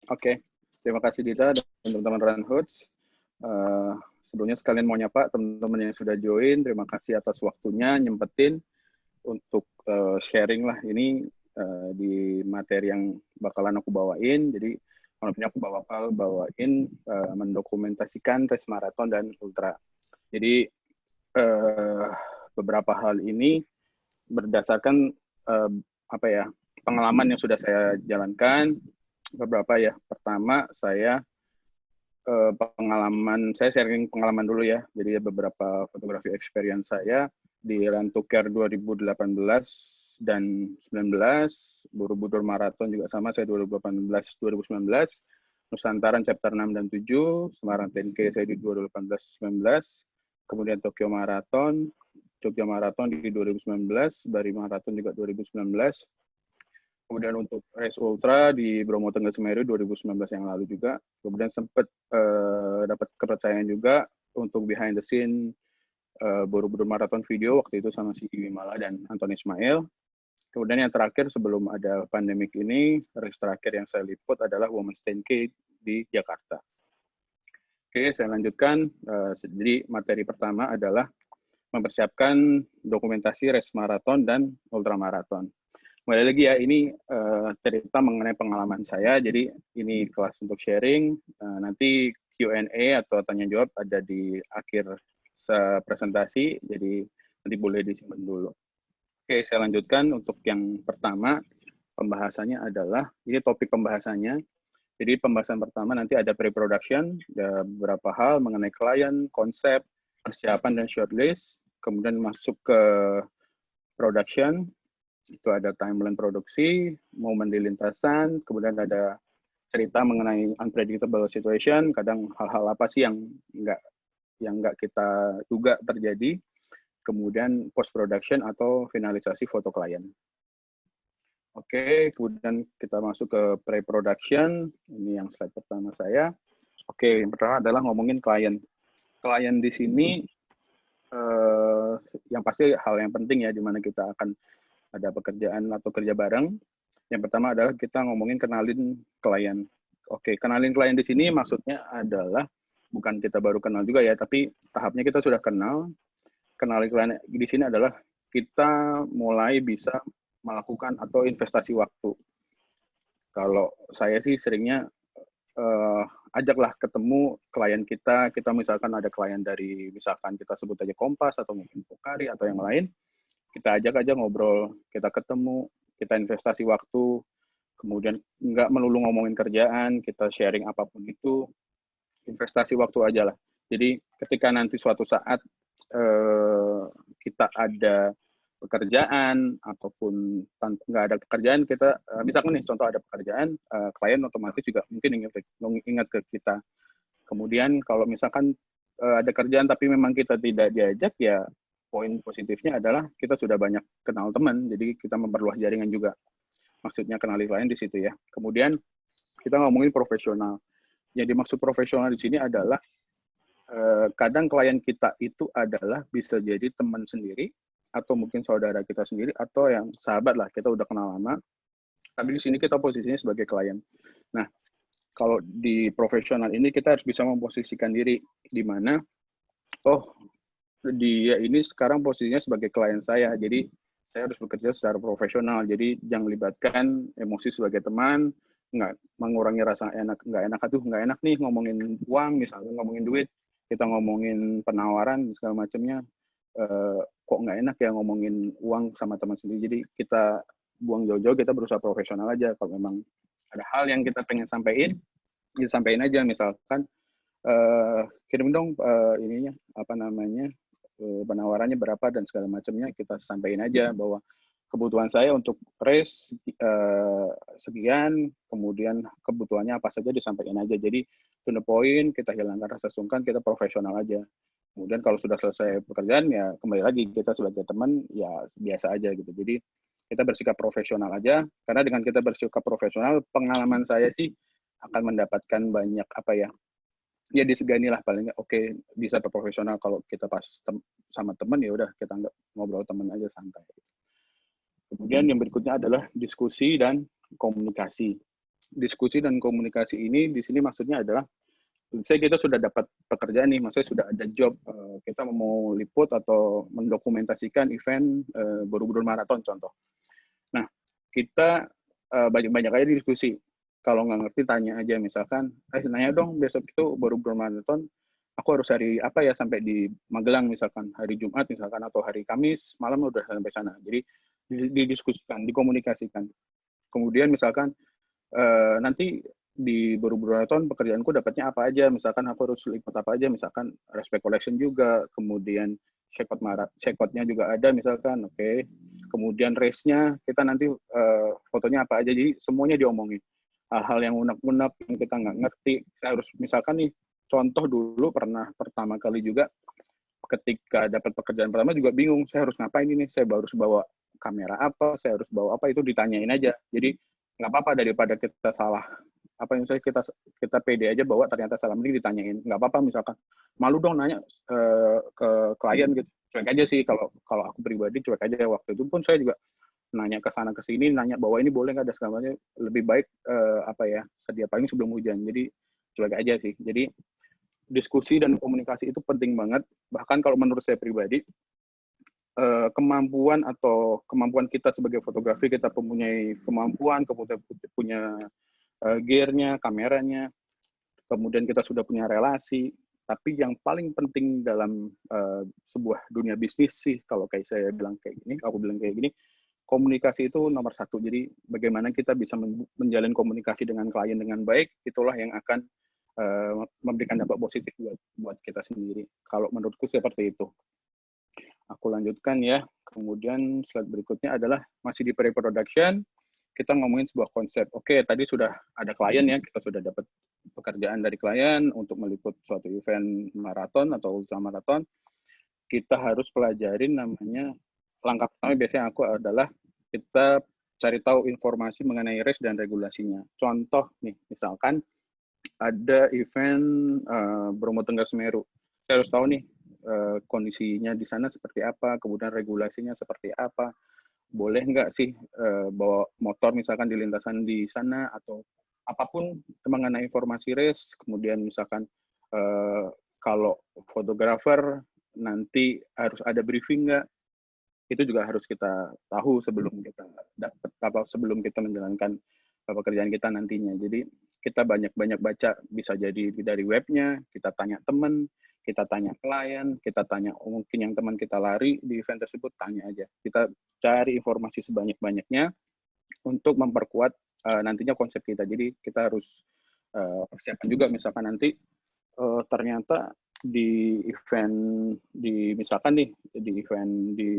Oke, terima kasih Dita dan teman-teman Runhoods. Sebelumnya sekalian mau nyapa teman-teman yang sudah join, terima kasih atas waktunya, nyempetin untuk sharing lah ini di materi yang bakalan aku bawain. Jadi aku bakal bawain mendokumentasikan race marathon dan ultra. Jadi beberapa hal ini berdasarkan pengalaman yang sudah saya jalankan. Beberapa ya. Pertama saya sharing pengalaman dulu ya. Jadi beberapa fotografi experience saya di Run to Care 2018 dan 19, Borobudur Marathon juga sama, saya 2018-2019, Nusantara chapter 6 dan 7, Semarang 10K saya di 2018-19, kemudian Tokyo Marathon, Jogja Marathon di 2019, Bali Marathon juga 2019, kemudian untuk race ultra di Bromo Tengger Semeru 2019 yang lalu juga. Kemudian sempat dapat kepercayaan juga untuk behind the scene Borobudur Marathon video waktu itu sama si Wimala dan Antoni Ismail. Kemudian yang terakhir sebelum ada pandemik ini, race terakhir yang saya liput adalah Women's 10K di Jakarta. Oke, saya lanjutkan. Jadi materi pertama adalah mempersiapkan dokumentasi race marathon dan ultramarathon. Kembali lagi ya, ini cerita mengenai pengalaman saya, jadi ini kelas untuk sharing, nanti Q&A atau tanya jawab ada di akhir presentasi, jadi nanti boleh disimpan dulu. Oke, saya lanjutkan untuk yang pertama, pembahasannya adalah, ini topik pembahasannya, jadi pembahasan pertama nanti ada pre-production, ada beberapa hal mengenai klien, konsep, persiapan dan shortlist, kemudian masuk ke production, itu ada timeline produksi, momen di lintasan, kemudian ada cerita mengenai unpredictable situation, kadang hal-hal apa sih yang nggak kita duga terjadi, kemudian post production atau finalisasi foto klien. Oke, kemudian kita masuk ke pre-production, ini yang slide pertama saya. Oke, yang pertama adalah ngomongin klien. Klien di sini yang pasti hal yang penting ya, di mana kita akan ada pekerjaan atau kerja bareng. Yang pertama adalah kita ngomongin kenalin klien. Oke, kenalin klien di sini maksudnya adalah bukan kita baru kenal juga ya, tapi tahapnya kita sudah kenal. Kenalin klien di sini adalah kita mulai bisa melakukan atau investasi waktu. Kalau saya sih seringnya ajaklah ketemu klien kita misalkan ada klien dari, misalkan kita sebut aja Kompas atau mungkin Pokari atau yang lain, kita ajak aja ngobrol, kita ketemu, kita investasi waktu, kemudian nggak melulu ngomongin kerjaan, kita sharing apapun itu, investasi waktu aja lah. Jadi ketika nanti suatu saat kita ada pekerjaan ataupun nggak ada pekerjaan, kita misalkan nih contoh ada pekerjaan, klien otomatis juga mungkin ingat ke kita. Kemudian kalau misalkan ada kerjaan tapi memang kita tidak diajak, ya poin positifnya adalah kita sudah banyak kenal teman, jadi kita memperluas jaringan juga. Maksudnya kenali klien di situ ya. Kemudian kita ngomongin profesional. Yang dimaksud profesional di sini adalah kadang klien kita itu adalah bisa jadi teman sendiri, atau mungkin saudara kita sendiri, atau yang sahabat lah, kita udah kenal lama. Tapi di sini kita posisinya sebagai klien. Nah, kalau di profesional ini kita harus bisa memposisikan diri di mana, oh dia ini sekarang posisinya sebagai klien saya, jadi saya harus bekerja secara profesional, jadi jangan libatkan emosi sebagai teman, nggak mengurangi rasa nggak enak nih ngomongin uang, misalnya ngomongin duit, kita ngomongin penawaran segala macamnya, kok nggak enak ya ngomongin uang sama teman sendiri, jadi kita buang jauh-jauh, kita berusaha profesional aja. Kalau memang ada hal yang kita pengen sampaikan, disampaikan aja, misalkan kirim dong ininya apa namanya, penawarannya berapa dan segala macamnya, kita sampaikan aja bahwa kebutuhan saya untuk race sekian, kemudian kebutuhannya apa saja disampaikan aja. Jadi to the point, kita hilangkan rasa sungkan, kita profesional aja. Kemudian kalau sudah selesai pekerjaan, ya kembali lagi kita sebagai teman ya biasa aja gitu. Jadi kita bersikap profesional aja, karena dengan kita bersikap profesional, pengalaman saya sih akan mendapatkan banyak apa ya disegani lah, paling nggak oke, bisa profesional. Kalau kita pas sama teman ya udah kita nggak ngobrol teman aja, santai. Kemudian yang berikutnya adalah diskusi dan komunikasi. diskusi dan komunikasi ini di sini maksudnya adalah saya kita sudah dapat pekerjaan nih, maksudnya sudah ada job, kita mau liput atau mendokumentasikan event Borobudur Marathon contoh. Nah, kita banyak-banyak aja diskusi. Kalau nggak ngerti tanya aja, misalkan, nanya dong besok itu Borobudur Marathon, aku harus hari apa ya sampai di Magelang misalkan, hari Jumat misalkan atau hari Kamis malam udah sampai sana. Jadi didiskusikan, dikomunikasikan. Kemudian misalkan nanti di Borobudur Marathon pekerjaanku dapatnya apa aja, misalkan aku harus ikut apa aja, misalkan respect collection juga, kemudian check-out-nya juga ada misalkan, oke. Kemudian race-nya kita nanti fotonya apa aja, jadi semuanya diomongin. Hal-hal yang unek-unek yang kita nggak ngerti, saya harus misalkan nih, contoh dulu pernah pertama kali juga ketika dapat pekerjaan pertama juga bingung, saya harus ngapain ini, saya harus bawa kamera apa, saya harus bawa apa, itu ditanyain aja. Jadi nggak apa-apa daripada kita salah apa yang saya kita pede aja bahwa ternyata salah, mending ditanyain. Nggak apa-apa misalkan malu dong nanya ke klien gitu, cuek aja sih. Kalau aku pribadi cuek aja. Waktu itu pun saya juga nanya ke sana ke sini, nanya bahwa ini boleh nggak ada segalanya, lebih baik apa ya sedia payung sebelum hujan. Jadi cuek aja sih. Jadi diskusi dan komunikasi itu penting banget. Bahkan kalau menurut saya pribadi, kemampuan kita sebagai fotografi, kita mempunyai kemampuan, kemudian punya gear-nya, kameranya, kemudian kita sudah punya relasi. Tapi yang paling penting dalam sebuah dunia bisnis sih, kalau kayak saya bilang kayak gini, aku bilang kayak gini, komunikasi itu nomor satu. Jadi bagaimana kita bisa menjalin komunikasi dengan klien dengan baik, itulah yang akan memberikan dampak positif buat kita sendiri. Kalau menurutku seperti itu. Aku lanjutkan ya. Kemudian slide berikutnya adalah masih di pre-production. Kita ngomongin sebuah konsep. Oke, tadi sudah ada klien ya, kita sudah dapat pekerjaan dari klien untuk meliput suatu event maraton atau ultra maraton. Kita harus pelajarin namanya, langkah pertama biasanya aku adalah kita cari tahu informasi mengenai race dan regulasinya. Contoh nih, misalkan ada event Bromo Tengger Semeru. Saya harus tahu nih kondisinya di sana seperti apa, kemudian regulasinya seperti apa. Boleh nggak sih bawa motor misalkan di lintasan di sana, atau apapun mengenai informasi race. Kemudian misalkan kalau fotografer nanti harus ada briefing nggak, itu juga harus kita tahu sebelum kita sebelum kita menjalankan pekerjaan kita nantinya. Jadi kita banyak-banyak baca, bisa jadi dari webnya, kita tanya teman, kita tanya klien, kita tanya mungkin yang teman kita lari di event tersebut, tanya aja. Kita cari informasi sebanyak-banyaknya untuk memperkuat nantinya konsep kita. Jadi kita harus persiapan juga, misalkan nanti ternyata di event misalkan nih di event di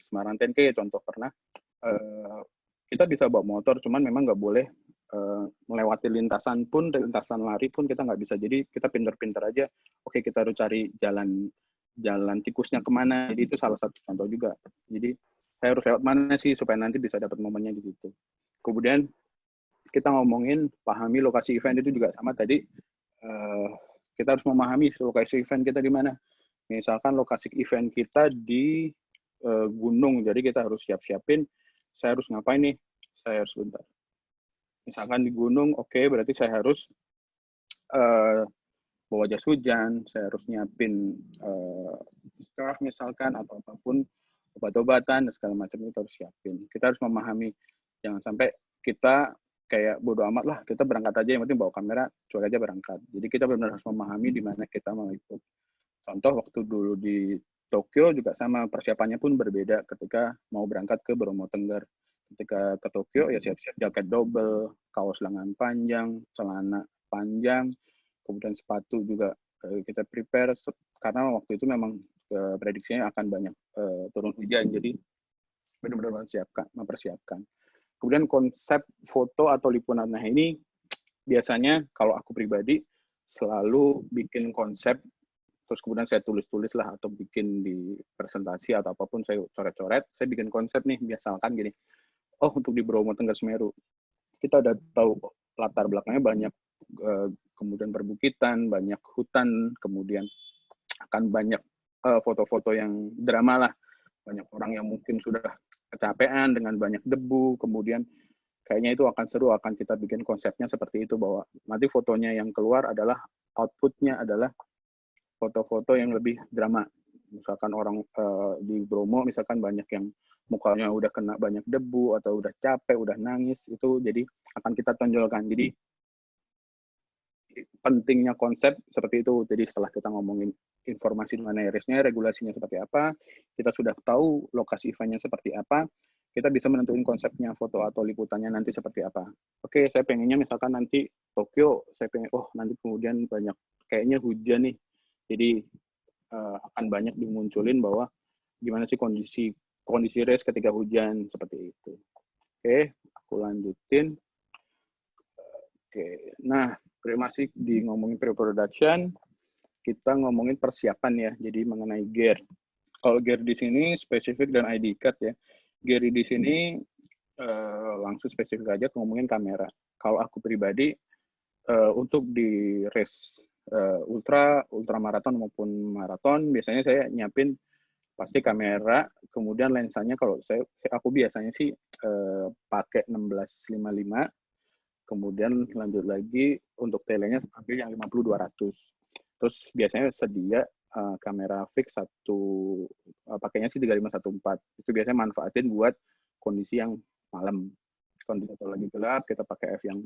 Semarang 10K contoh pernah kita bisa bawa motor, cuman memang nggak boleh melewati lintasan lari pun kita nggak bisa. Jadi kita pinter-pinter aja. Oke, kita harus cari jalan tikusnya kemana. Jadi itu salah satu contoh juga. Jadi saya harus lewat mana sih supaya nanti bisa dapat momennya di situ. Kemudian kita ngomongin pahami lokasi event itu juga sama tadi. Kita harus memahami lokasi event kita di mana. Misalkan lokasi event kita di gunung, jadi kita harus siap-siapin. Saya harus ngapain nih? Saya harus bentar. Misalkan di gunung, oke, berarti saya harus bawa jas hujan, saya harus nyiapin scarf misalkan, atau apapun, obat-obatan, dan segala macam itu harus siapin. Kita harus memahami, jangan sampai kita kayak bodo amat lah, kita berangkat aja, yang penting bawa kamera, cuek aja berangkat. Jadi kita benar-benar harus memahami di mana kita mau ikut. Contoh waktu dulu di Tokyo juga sama, persiapannya pun berbeda ketika mau berangkat ke Bromo Tengger. Ketika ke Tokyo ya siap-siap jaket double, kaos lengan panjang, celana panjang, kemudian sepatu juga kita prepare karena waktu itu memang prediksinya akan banyak turun hujan, jadi benar-benar mempersiapkan. Kemudian konsep foto atau liputan, nah ini biasanya kalau aku pribadi selalu bikin konsep, terus kemudian saya tulis-tulis lah, atau bikin di presentasi atau apapun, saya coret-coret, saya bikin konsep nih, misalkan gini, oh untuk di Bromo Tengger Semeru, kita udah tahu latar belakangnya banyak, kemudian perbukitan, banyak hutan, kemudian akan banyak foto-foto yang drama lah, banyak orang yang mungkin sudah kecapean dengan banyak debu, kemudian kayaknya itu akan seru, akan kita bikin konsepnya seperti itu, bahwa nanti fotonya yang keluar adalah, outputnya adalah foto-foto yang lebih drama. Misalkan orang di Bromo, misalkan banyak yang mukanya udah kena banyak debu, atau udah capek, udah nangis, itu jadi akan kita tonjolkan. Jadi pentingnya konsep seperti itu. Jadi setelah kita ngomongin informasi mengenai risknya, regulasinya seperti apa, kita sudah tahu lokasi eventnya seperti apa, kita bisa menentuin konsepnya, foto atau liputannya nanti seperti apa. Oke, saya pengennya misalkan nanti Tokyo, saya pengen, nanti kemudian banyak, kayaknya hujan nih, jadi akan banyak dimunculin bahwa gimana sih kondisi race ketika hujan, seperti itu. Oke, aku lanjutin. Oke, nah masih di ngomongin pre-production, kita ngomongin persiapan ya, jadi mengenai gear. Kalau gear di sini spesifik dan ID card ya. Gear di sini langsung spesifik aja ngomongin kamera. Kalau aku pribadi, untuk di race ultra maraton maupun maraton, biasanya saya nyiapin pasti kamera, kemudian lensanya kalau aku biasanya sih pakai 16-55, kemudian lanjut lagi untuk telenya ambil yang 50-200. Terus biasanya sedia kamera fix pakainya sih 3514. Itu biasanya manfaatin buat kondisi yang malam. Kondisi atau lagi gelap, kita pakai f yang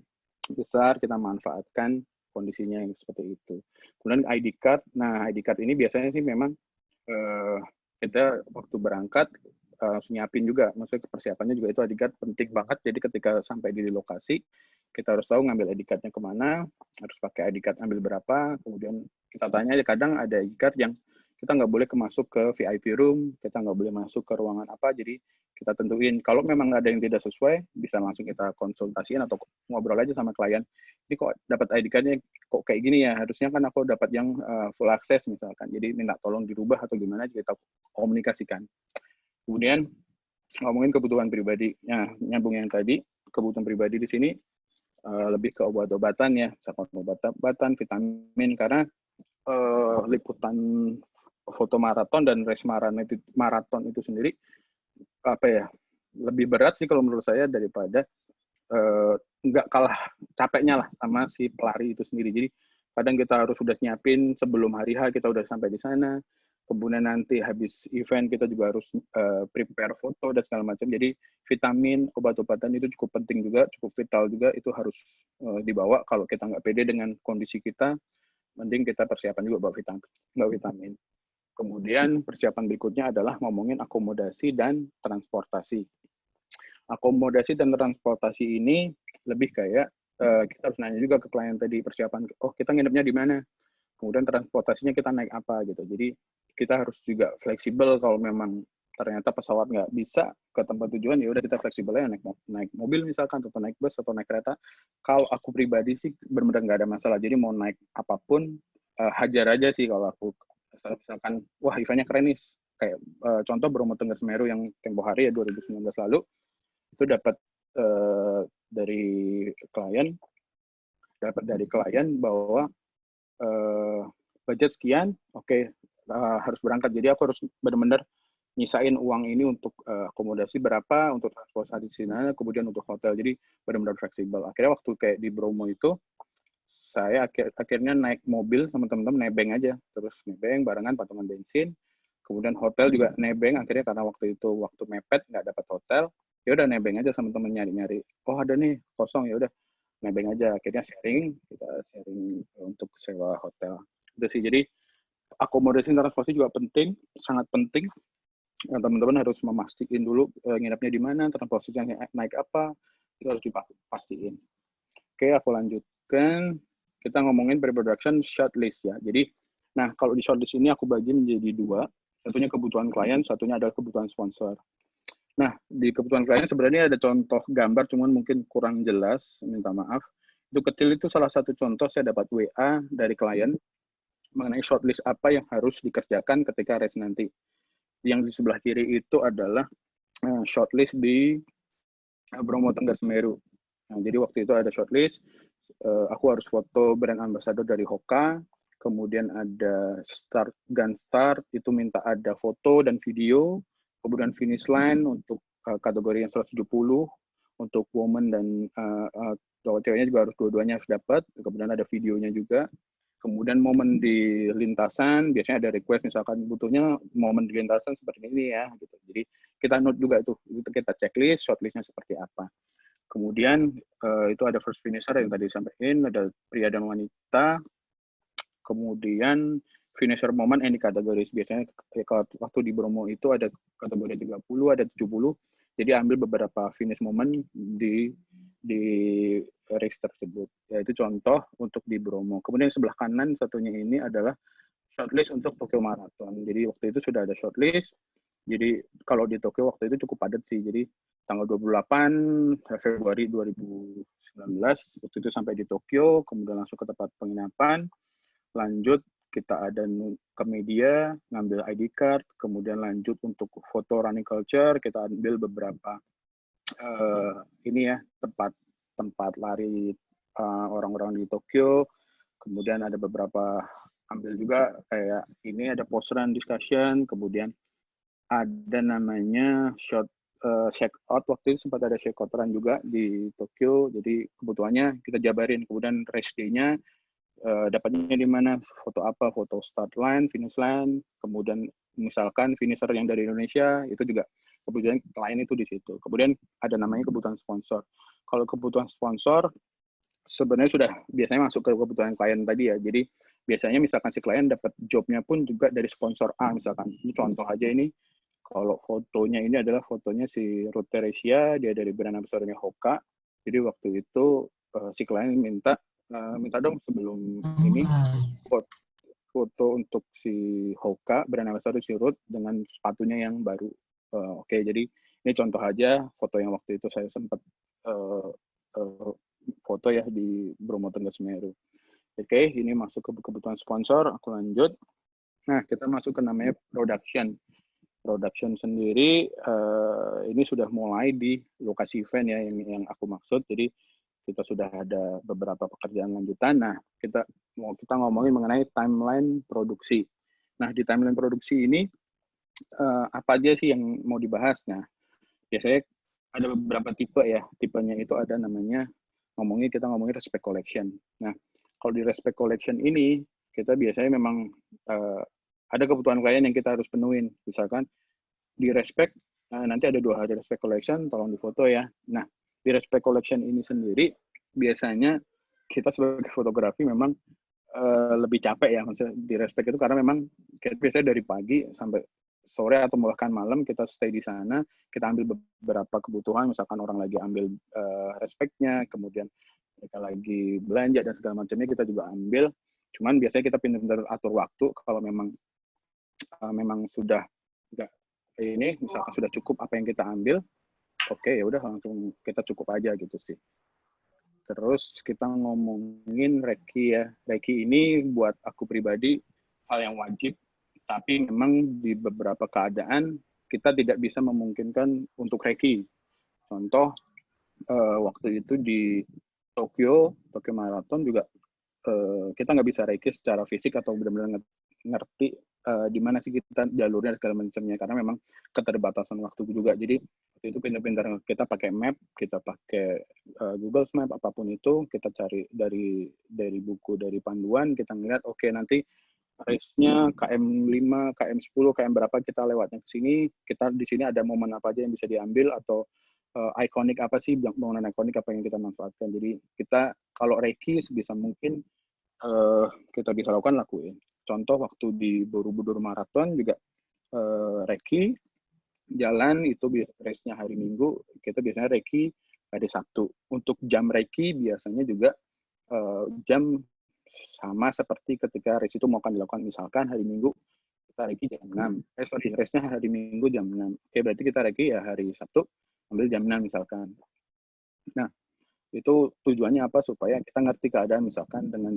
besar, kita manfaatkan kondisinya yang seperti itu. Kemudian ID card. Nah, ID card ini biasanya sih memang kita waktu berangkat langsung nyiapin juga. Maksudnya persiapannya juga itu ID card penting banget. Jadi ketika sampai di lokasi, kita harus tahu ngambil ID card-nya kemana, harus pakai ID card ambil berapa, kemudian kita tanya, kadang ada ID card yang kita nggak boleh masuk ke VIP room, kita nggak boleh masuk ke ruangan apa, jadi kita tentuin. Kalau memang ada yang tidak sesuai, bisa langsung kita konsultasiin atau ngobrol aja sama klien. Ini kok dapat ID card-nya kok kayak gini ya, harusnya kan aku dapat yang full access misalkan, jadi minta tolong dirubah atau gimana, kita komunikasikan. Kemudian ngomongin kebutuhan pribadi. Nah, nyambung yang tadi, kebutuhan pribadi di sini lebih ke obat-obatan ya, misalkan obat-obatan, vitamin, karena liputan foto maraton dan race maraton itu sendiri apa ya, lebih berat sih kalau menurut saya daripada nggak kalah capeknya lah sama si pelari itu sendiri. Jadi kadang kita harus sudah nyiapin sebelum hari H, kita udah sampai di sana, kemudian nanti habis event kita juga harus prepare foto dan segala macam. Jadi vitamin, obat-obatan itu cukup penting juga, cukup vital juga, itu harus dibawa. Kalau kita nggak pede dengan kondisi kita, mending kita persiapan juga bawa vitamin. Kemudian persiapan berikutnya adalah ngomongin akomodasi dan transportasi. Akomodasi dan transportasi ini lebih kayak kita harus nanya juga ke klien tadi persiapan, kita nginepnya di mana, kemudian transportasinya kita naik apa gitu. Jadi kita harus juga fleksibel. Kalau memang ternyata pesawat nggak bisa ke tempat tujuan, ya udah kita fleksibel aja, naik mobil misalkan, atau naik bus atau naik kereta. Kalau aku pribadi sih benar-benar nggak ada masalah. Jadi mau naik apapun hajar aja sih kalau aku. Misalkan wah eventnya keren nih, kayak contoh Bromo Tengger Semeru yang tempo hari ya 2019 lalu, itu dapat dari klien bahwa budget sekian, harus berangkat. Jadi aku harus benar-benar nyisain uang ini untuk akomodasi berapa, untuk transportasi di sana, kemudian untuk hotel. Jadi benar-benar fleksibel. Akhirnya waktu kayak di Bromo itu, saya akhirnya naik mobil sama teman-teman, nebeng aja. Terus nebeng, barengan patungan bensin. Kemudian hotel juga nebeng, akhirnya karena waktu itu waktu mepet, nggak dapat hotel, ya udah nebeng aja sama temen nyari-nyari. Oh ada nih kosong, ya udah nebeng aja. Akhirnya kita sharing untuk sewa hotel. Itu sih. Jadi akomodasi transportasi juga penting, sangat penting. Teman-teman harus memastikan dulu nginepnya di mana, transportasinya naik apa, itu harus dipastiin. Oke, aku lanjutkan. Kita ngomongin pre-production shortlist ya. Jadi, nah kalau di shortlist ini aku bagi menjadi dua. Satunya kebutuhan klien, satunya adalah kebutuhan sponsor. Nah, di kebutuhan klien sebenarnya ada contoh gambar, cuman mungkin kurang jelas, minta maaf. Itu kecil, itu salah satu contoh saya dapat WA dari klien mengenai shortlist apa yang harus dikerjakan ketika race nanti. Yang di sebelah kiri itu adalah shortlist di Bromo Tengger Semeru. Nah, jadi waktu itu ada shortlist, aku harus foto brand ambassador dari Hoka, kemudian ada gun start, itu minta ada foto dan video, kemudian finish line untuk kategori yang 170, untuk woman dan cowok-ceweknya juga harus dua-duanya harus dapat. Kemudian ada videonya juga. Kemudian momen di lintasan, biasanya ada request misalkan butuhnya momen di lintasan seperti ini ya, gitu. Jadi kita note juga itu kita checklist, shortlistnya seperti apa. Kemudian itu ada first finisher yang tadi disampaikan, ada pria dan wanita. Kemudian finisher moment yang dikategoris. Biasanya waktu di Bromo itu ada kategori 30, ada 70. Jadi ambil beberapa finish moment di race tersebut. Yaitu contoh untuk di Bromo. Kemudian sebelah kanan satunya ini adalah shortlist untuk Tokyo Marathon. Jadi waktu itu sudah ada shortlist. Jadi kalau di Tokyo waktu itu cukup padat sih. Jadi tanggal 28 Februari 2019 waktu itu sampai di Tokyo, kemudian langsung ke tempat penginapan. Lanjut kita ada ke media, ngambil ID card, kemudian lanjut untuk foto running culture, kita ambil beberapa ini ya tempat lari orang-orang di Tokyo, kemudian ada beberapa ambil juga kayak ini ada post run discussion, kemudian ada namanya check out, waktu itu sempat ada check out run juga di Tokyo, jadi kebutuhannya kita jabarin, kemudian race day-nya dapatnya di mana, foto apa, foto start line, finish line, kemudian misalkan finisher yang dari Indonesia, itu juga kebutuhan klien itu di situ. Kemudian ada namanya kebutuhan sponsor. Kalau kebutuhan sponsor, sebenarnya sudah biasanya masuk ke kebutuhan klien tadi ya. Jadi biasanya misalkan si klien dapat jobnya pun juga dari sponsor A misalkan. Ini contoh aja ini, kalau fotonya ini adalah fotonya si Ruth Teresia, dia dari brand ambassador-nya Hoka. Jadi waktu itu si klien minta dong sebelum ini foto untuk si Hoka, brand ambassador si Ruth dengan sepatunya yang baru. Oke, jadi ini contoh aja foto yang waktu itu saya sempat foto ya di Bromo Tengger Semeru. Oke, ini masuk ke kebutuhan sponsor, aku lanjut. Nah, kita masuk ke namanya production. Production sendiri ini sudah mulai di lokasi event ya yang aku maksud. Jadi kita sudah ada beberapa pekerjaan lanjutan. Nah, kita ngomongin mengenai timeline produksi. Nah, di timeline produksi ini apa aja sih yang mau dibahas? Nah, biasanya ada beberapa tipe ya. Tipenya itu ada namanya kita ngomongin respect collection. Nah, kalau di respect collection ini kita biasanya memang ada kebutuhan klien yang kita harus penuhin. Misalkan di respect nanti ada 2 hari respect collection, tolong difoto ya. Nah, di respect collection ini sendiri biasanya kita sebagai fotografi memang lebih capek ya, maksudnya di respect itu karena memang kita biasanya dari pagi sampai sore atau bahkan malam kita stay di sana, kita ambil beberapa kebutuhan, misalkan orang lagi ambil respectnya, kemudian mereka lagi belanja dan segala macamnya kita juga ambil. Cuman biasanya kita pintar-pintar atur waktu kalau memang sudah enggak ini misalkan sudah cukup apa yang kita ambil, oke ya udah langsung kita cukup aja gitu sih. Terus kita ngomongin reki ya. Reki ini buat aku pribadi hal yang wajib, tapi memang di beberapa keadaan kita tidak bisa memungkinkan untuk reki. Contoh waktu itu di Tokyo Marathon juga kita nggak bisa reki secara fisik atau benar-benar ngerti di mana sih kita jalurnya segala macamnya, karena memang keterbatasan waktu juga. Jadi itu pintar-pintar kita pakai map, kita pakai Google Map, apapun itu kita cari dari buku, dari panduan, kita ngeliat oke, nanti race-nya KM 5, KM 10, KM berapa kita lewatnya ke sini, kita di sini ada momen apa aja yang bisa diambil, atau ikonik apa sih, bangunan ikonik apa yang kita manfaatkan. Jadi kita kalau reki sebisa mungkin kita bisa lakuin. Contoh waktu di Borobudur Marathon juga reki jalan itu race-nya hari Minggu, kita biasanya reki hari Sabtu. Untuk jam reki biasanya juga jam sama seperti ketika race itu mau akan dilakukan, misalkan hari Minggu kita reki jam 6. Race-nya hari Minggu jam 6. Oke, berarti kita reki ya hari Sabtu ambil jam 6 misalkan. Nah, itu tujuannya apa? Supaya kita ngerti keadaan, misalkan dengan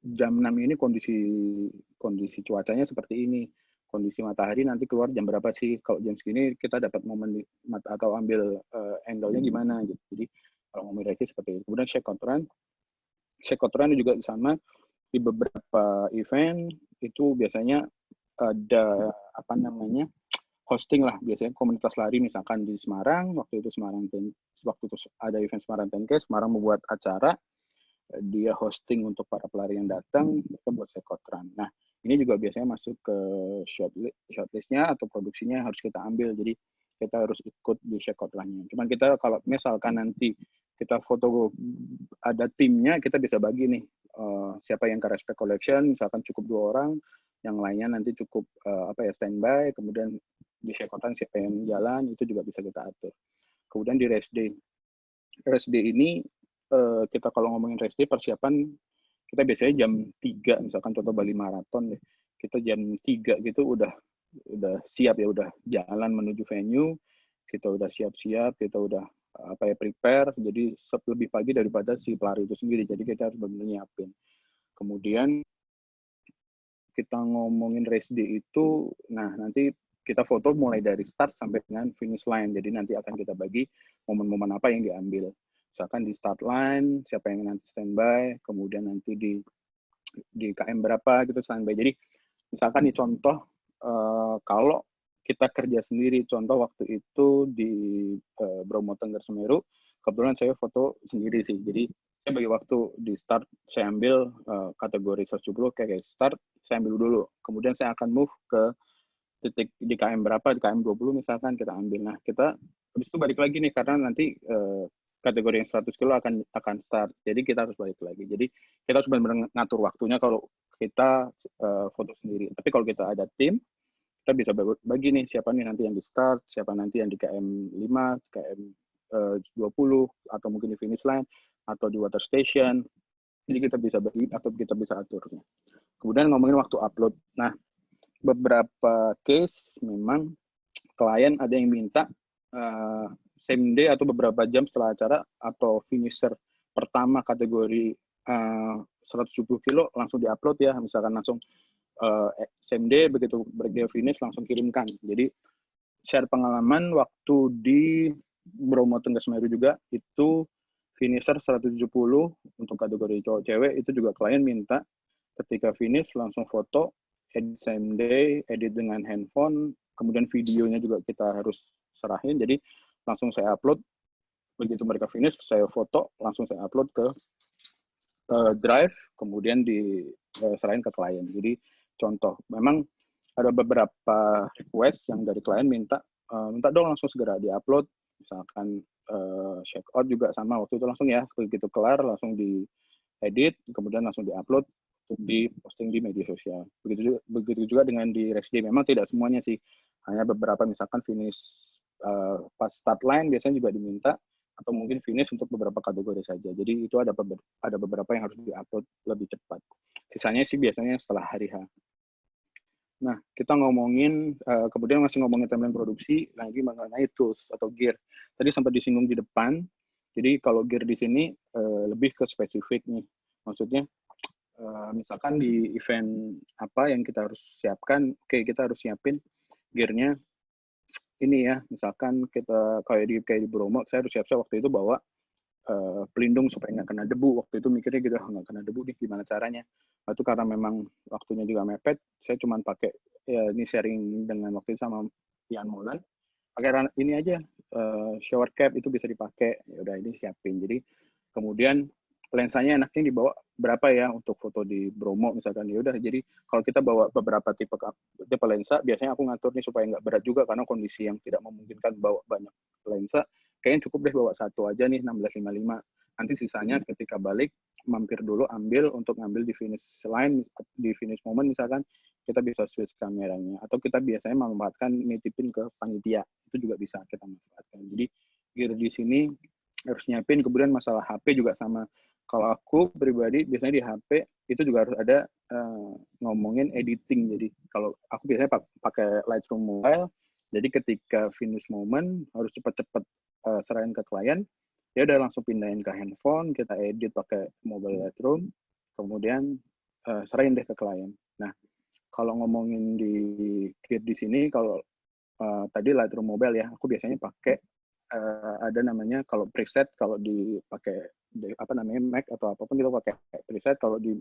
jam 6 ini kondisi cuacanya seperti ini, kondisi matahari nanti keluar jam berapa sih, kalau jam segini kita dapat momen atau ambil angle-nya gimana gitu. Jadi kalau ngomong reki seperti itu. Kemudian check out run juga sama di beberapa event itu biasanya ada hosting lah, biasanya komunitas lari misalkan di Semarang, waktu itu ada event Semarang 10K, Semarang membuat acara, dia hosting untuk para pelari yang datang, mereka buat second run. Nah, ini juga biasanya masuk ke shortlistnya atau produksinya harus kita ambil, jadi kita harus ikut di second run-nya. Cuman kita kalau misalkan nanti kita foto ada timnya, kita bisa bagi nih, siapa yang ke respect collection, misalkan cukup 2 orang, yang lainnya nanti cukup standby, kemudian di second run siapa yang jalan, itu juga bisa kita atur. Kemudian di race day. Race day ini kita kalau ngomongin race day persiapan kita biasanya jam 3 misalkan contoh Bali Marathon deh. Kita jam 3 gitu udah siap ya, udah jalan menuju venue, kita udah siap-siap, kita udah prepare, jadi lebih pagi daripada si pelari itu sendiri, jadi kita harus benar-benar nyiapin. Kemudian kita ngomongin race day itu, nah nanti kita foto mulai dari start sampai dengan finish line, jadi nanti akan kita bagi momen-momen apa yang diambil. Misalkan di start line, siapa yang nanti standby, kemudian nanti di KM berapa gitu standby. Jadi misalkan nih contoh, kalau kita kerja sendiri, contoh waktu itu di Bromo Tengger Semeru, kebetulan saya foto sendiri sih. Jadi saya bagi waktu di start, saya ambil kategori 170 kayak start, saya ambil dulu. Kemudian saya akan move ke titik di KM berapa, di KM 20 misalkan kita ambil. Nah, kita habis itu balik lagi nih, karena nanti kategori yang 100 kilo akan start. Jadi kita harus balik lagi. Jadi kita harus benar-benar ngatur waktunya kalau kita foto sendiri. Tapi kalau kita ada tim, kita bisa bagi nih siapa nih nanti yang di start, siapa nanti yang di KM 5, KM 20, atau mungkin di finish line, atau di water station. Jadi kita bisa bagi atau kita bisa aturnya. Kemudian ngomongin waktu upload. Nah, beberapa case memang klien ada yang minta same day atau beberapa jam setelah acara atau finisher pertama kategori 170 kilo langsung diupload ya, misalkan langsung same day, begitu dia finish langsung kirimkan. Jadi share pengalaman waktu di Bromo Tengger Semeru juga, itu finisher 170 untuk kategori cowok cewek, itu juga klien minta ketika finish langsung foto, edit same day, edit dengan handphone, kemudian videonya juga kita harus serahin, jadi langsung saya upload, begitu mereka finish, saya foto, langsung saya upload ke Drive, kemudian diserahin ke klien. Jadi contoh, memang ada beberapa request yang dari klien minta dong langsung segera di-upload, misalkan check out juga sama waktu itu langsung ya, begitu kelar langsung di-edit, kemudian langsung di-upload untuk di-posting di media sosial. Begitu juga dengan di race day, memang tidak semuanya sih, hanya beberapa misalkan finish pas start line biasanya juga diminta, atau mungkin finish untuk beberapa kategori saja. Jadi itu ada beberapa yang harus di-upload lebih cepat. Sisanya sih biasanya setelah hari H. Nah, kita ngomongin, kemudian masih ngomongin timeline produksi, lagi mengenai tools atau gear. Tadi sempat disinggung di depan, jadi kalau gear di sini lebih ke spesifik nih. Maksudnya, misalkan di event apa yang kita harus siapkan, kita harus siapin gearnya ini ya, misalkan kita kayak di Bromo, saya harus siap-siap waktu itu bawa pelindung supaya nggak kena debu. Waktu itu mikirnya gitu, nggak kena debu nih, gimana caranya. Itu karena memang waktunya juga mepet, saya cuma pakai, ya ini sharing dengan waktu itu sama Ian Molan, pakai ini aja, shower cap itu bisa dipakai, ya udah ini siapin. Jadi kemudian lensanya enaknya dibawa berapa ya untuk foto di Bromo misalkan, ya udah. Jadi kalau kita bawa beberapa tipe lensa, biasanya aku ngatur nih supaya nggak berat juga karena kondisi yang tidak memungkinkan bawa banyak lensa, kayaknya cukup deh bawa satu aja nih 1655. Nanti sisanya ketika balik mampir dulu ambil untuk ngambil di finish line, di finish moment misalkan kita bisa switch kameranya, atau kita biasanya memanfaatkan nitipin ke panitia, itu juga bisa kita manfaatkan. Jadi gear di sini harus nyiapin. Kemudian masalah HP juga sama. Kalau aku pribadi biasanya di HP itu juga harus ada ngomongin editing. Jadi kalau aku biasanya pakai Lightroom Mobile, jadi ketika finish moment harus cepat-cepat serahin ke klien, ya udah langsung pindahin ke handphone, kita edit pakai mobile Lightroom, kemudian serahin deh ke klien. Nah, kalau ngomongin di sini, kalau tadi Lightroom Mobile ya, aku biasanya pakai ada namanya kalau preset, kalau dipakai apa namanya Mac atau apapun kita pakai preset, kalau di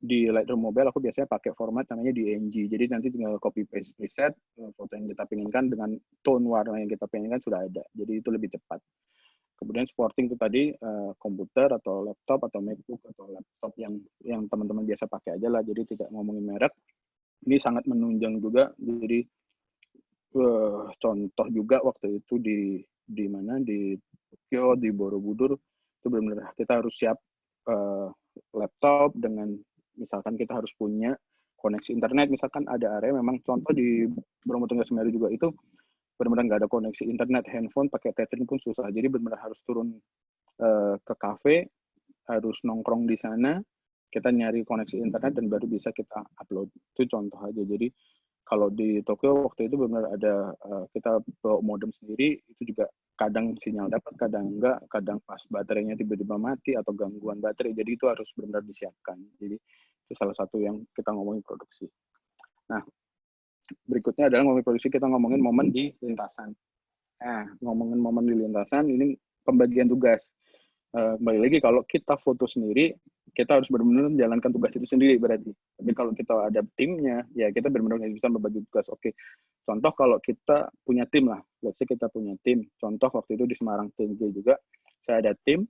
di Lightroom Mobile aku biasanya pakai format namanya DNG. Jadi nanti tinggal copy paste preset foto yang kita inginkan dengan tone warna yang kita inginkan sudah ada. Jadi itu lebih cepat. Kemudian supporting itu tadi komputer atau laptop atau MacBook atau laptop yang teman-teman biasa pakai aja lah. Jadi tidak ngomongin merek. Ini sangat menunjang juga. Jadi contoh juga waktu itu di mana di Tokyo, di Borobudur itu benar-benar kita harus siap laptop dengan misalkan kita harus punya koneksi internet, misalkan ada area memang contoh di Bromo Tengah Semeru juga itu benar-benar nggak ada koneksi internet, handphone pakai tethering pun susah, jadi benar-benar harus turun ke kafe, harus nongkrong di sana, kita nyari koneksi internet dan baru bisa kita upload. Itu contoh aja. Jadi kalau di Tokyo waktu itu benar ada kita bawa modem sendiri, itu juga kadang sinyal dapat, kadang enggak, kadang pas baterainya tiba-tiba mati atau gangguan baterai. Jadi itu harus benar-benar disiapkan. Jadi itu salah satu yang kita ngomongin produksi. Nah, berikutnya adalah ngomongin produksi, kita ngomongin momen di lintasan. Nah, ngomongin momen di lintasan, ini pembagian tugas. Kembali lagi, kalau kita foto sendiri, kita harus benar-benar menjalankan tugas itu sendiri berarti. Tapi kalau kita ada timnya, ya kita benar-benar bisa membagi tugas. Oke, contoh kalau kita punya tim lah, let's say kita punya tim. Contoh waktu itu di Semarang TNG juga, saya ada tim,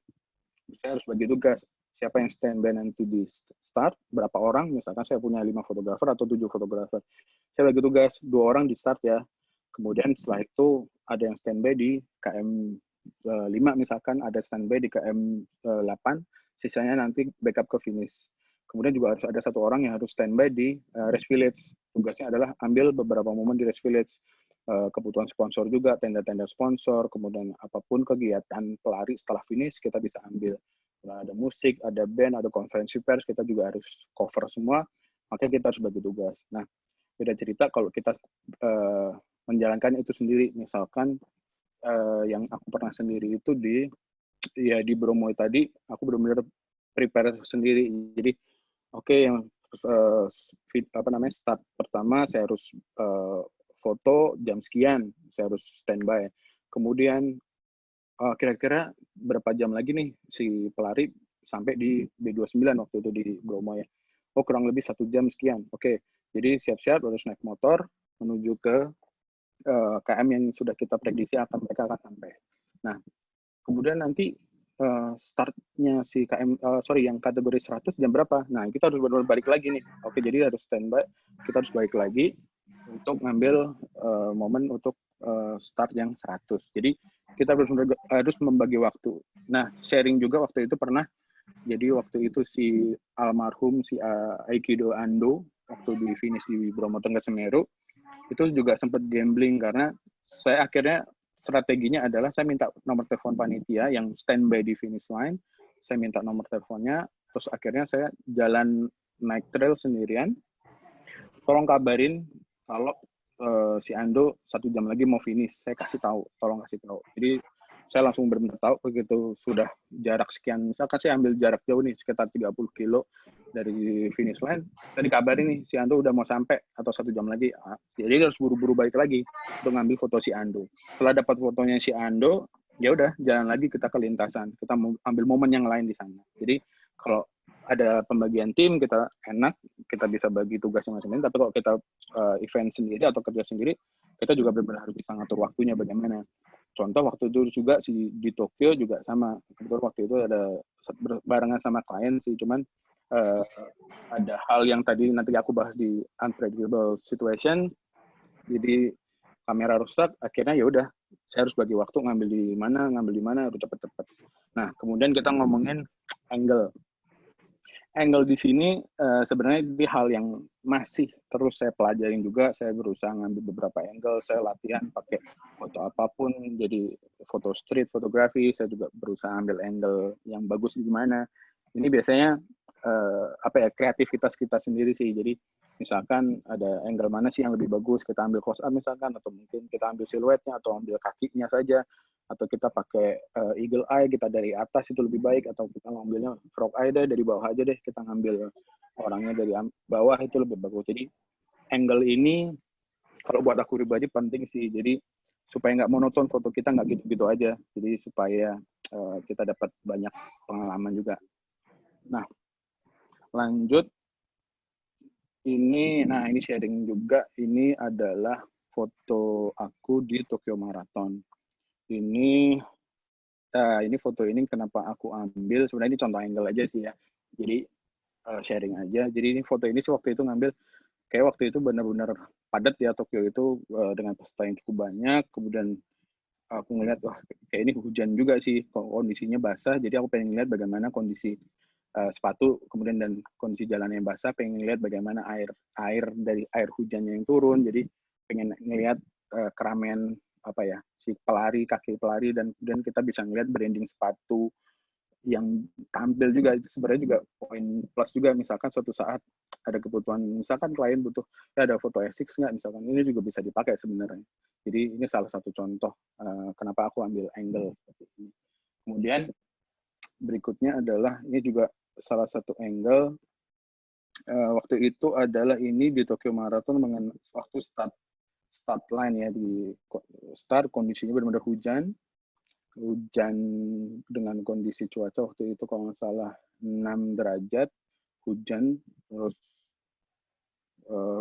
saya harus bagi tugas. Siapa yang standby nanti di start, berapa orang, misalkan saya punya 5 fotografer atau 7 fotografer. Saya bagi tugas, 2 orang di start ya. Kemudian setelah itu ada yang standby di KM 5 misalkan, ada standby di KM 8, sisanya nanti backup ke finish. Kemudian juga harus ada 1 orang yang harus standby di Rest Village. Tugasnya adalah ambil beberapa momen di Rest Village. Kebutuhan sponsor juga, tenda-tenda sponsor, kemudian apapun kegiatan pelari setelah finish kita bisa ambil. Nah, ada musik, ada band, ada konferensi pers, kita juga harus cover semua, makanya kita harus bagi tugas. Nah, beda cerita kalau kita menjalankan itu sendiri, misalkan yang aku pernah sendiri itu di Bromo tadi, aku benar-benar prepare sendiri. Jadi yang start pertama saya harus foto jam sekian, saya harus standby. Kemudian kira-kira berapa jam lagi nih si pelari sampai di B29 waktu itu di Bromo ya. Kurang lebih 1 jam sekian. Jadi siap-siap harus naik motor menuju ke KM yang sudah kita prediksi mereka akan sampai. Nah, kemudian nanti startnya si KM, yang kategori 100 jam berapa? Nah, kita harus benar-benar balik lagi nih. Jadi harus standby, kita harus balik lagi untuk ngambil momen untuk start yang 100. Jadi kita harus membagi waktu. Nah, sharing juga waktu itu pernah. Jadi waktu itu si almarhum si Aikido Ando waktu di finish di Bromo Tengah Semeru itu juga sempat gambling karena saya akhirnya strateginya adalah saya minta nomor telepon panitia yang standby di finish line, saya minta nomor teleponnya, terus akhirnya saya jalan naik trail sendirian, tolong kabarin kalau si Ando 1 jam lagi mau finish, saya kasih tahu, tolong kasih tahu. Jadi saya langsung benar-benar tahu begitu sudah jarak sekian, misalkan saya ambil jarak jauh nih sekitar 30 kilo dari finish line, saya dikabarin nih si Ando udah mau sampai atau 1 jam lagi. Jadi harus buru-buru balik lagi untuk ngambil foto si Ando. Setelah dapat fotonya si Ando, ya udah jalan lagi kita ke lintasan, kita ambil momen yang lain di sana. Jadi kalau ada pembagian tim, kita enak, kita bisa bagi tugasnya masing-masing. Tapi kalau kita event sendiri atau kerja sendiri, kita juga benar-benar harus bisa ngatur waktunya bagaimana. Contoh waktu itu juga di Tokyo juga sama. Kebetulan waktu itu ada barengan sama klien sih, cuman ada hal yang tadi nanti aku bahas di unpredictable situation. Jadi kamera rusak, akhirnya ya udah saya harus bagi waktu ngambil di mana harus cepet-cepet. Nah, kemudian kita ngomongin angle di sini sebenarnya di hal yang masih terus saya pelajarin juga. Saya berusaha ngambil beberapa angle, saya latihan pakai foto apapun, jadi foto street fotografi, saya juga berusaha ambil angle yang bagus gimana. Ini biasanya kreativitas kita sendiri sih. Jadi misalkan ada angle mana sih yang lebih bagus, kita ambil close up misalkan, atau mungkin kita ambil siluetnya atau ambil kakinya saja, atau kita pakai eagle eye, kita dari atas itu lebih baik, atau kita ngambilnya frog eye deh, dari bawah aja deh, kita ngambil orangnya dari bawah itu lebih bagus. Jadi angle ini kalau buat aku pribadi penting sih, jadi supaya nggak monoton foto kita, nggak gitu-gitu aja, jadi supaya kita dapat banyak pengalaman juga. Nah, lanjut Ini sharing juga. Ini adalah foto aku di Tokyo Marathon. Ini foto ini kenapa aku ambil, sebenarnya ini contoh angle aja sih ya. Jadi sharing aja. Jadi ini foto ini sih waktu itu ngambil, kayak waktu itu benar-benar padat ya Tokyo itu, dengan peserta yang cukup banyak. Kemudian aku ngeliat, wah kayak ini hujan juga sih, kondisinya basah. Jadi aku pengen lihat bagaimana kondisi sepatu, kemudian dan kondisi jalan yang basah, pengen lihat bagaimana air dari air hujannya yang turun. Jadi pengen ngelihat keramaian apa ya, si pelari, kaki pelari, dan kemudian kita bisa ngelihat branding sepatu yang tampil juga. Itu sebenarnya juga poin plus juga. Misalkan suatu saat ada kebutuhan, misalkan klien butuh, ya ada foto Essex nggak, misalkan ini juga bisa dipakai sebenarnya. Jadi ini salah satu contoh kenapa aku ambil angle seperti ini. Kemudian berikutnya adalah ini juga salah satu angle waktu itu adalah ini di Tokyo Marathon dengan waktu start line ya, di start kondisinya benar-benar hujan dengan kondisi cuaca waktu itu kalau nggak salah 6 derajat hujan, terus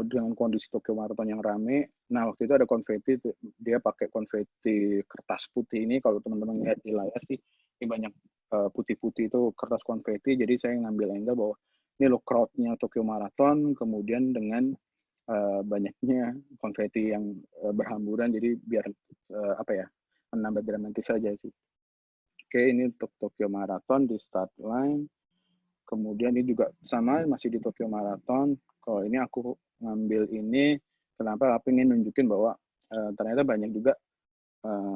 dengan kondisi Tokyo Marathon yang rame. Nah waktu itu ada konveti, dia pakai konveti kertas putih ini, kalau teman-teman lihat di layar sih ini banyak putih-putih itu kertas konveti. Jadi saya ngambil angle bahwa ini loh crowd-nya Tokyo Marathon, kemudian dengan banyaknya konveti yang berhamburan, jadi biar apa ya, menambah dramatis saja sih. Oke, ini untuk Tokyo Marathon di start line. Kemudian ini juga sama, masih di Tokyo Marathon. Kalau ini aku ngambil ini, kenapa aku ingin nunjukin bahwa ternyata banyak juga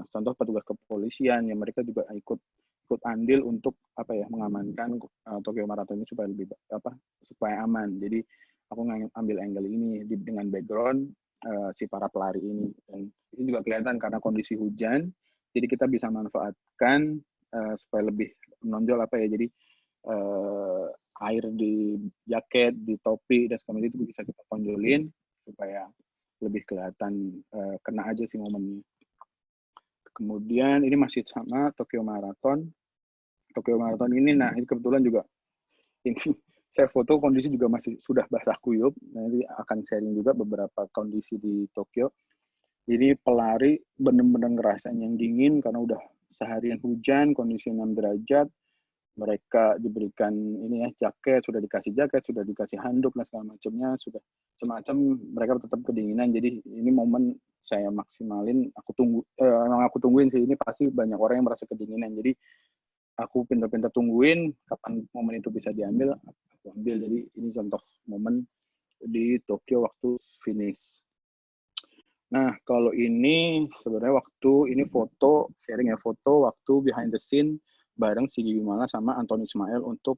contoh petugas kepolisian yang mereka juga ikut andil untuk apa ya, mengamankan Tokyo Marathon ini supaya aman. Jadi aku ngambil angle ini dengan background si para pelari ini, dan ini juga kelihatan karena kondisi hujan, jadi kita bisa manfaatkan supaya lebih menonjol apa ya, jadi air di jaket, di topi, dan sebagainya itu bisa kita tonjolin supaya lebih kelihatan kena aja sih momennya. Kemudian ini masih sama Tokyo Marathon. Tokyo Marathon ini, nah ini kebetulan juga ini saya foto kondisi juga masih sudah basah kuyup. Nanti akan sharing juga beberapa kondisi di Tokyo. Jadi pelari benar-benar ngerasain yang dingin karena udah seharian hujan, kondisi 6 derajat. Mereka diberikan ini ya, jaket, sudah dikasih handuk dan segala macamnya, sudah semacam mereka tetap kedinginan. Jadi ini momen saya maksimalin, aku tungguin sih, ini pasti banyak orang yang merasa kedinginan. Jadi aku pintar-pintar tungguin kapan momen itu bisa diambil, aku ambil. Jadi ini contoh momen di Tokyo waktu finish. Nah, kalau ini sebenarnya ini foto, sharing ya, foto waktu behind the scene bareng Sigi Wimala sama Anthony Ismail untuk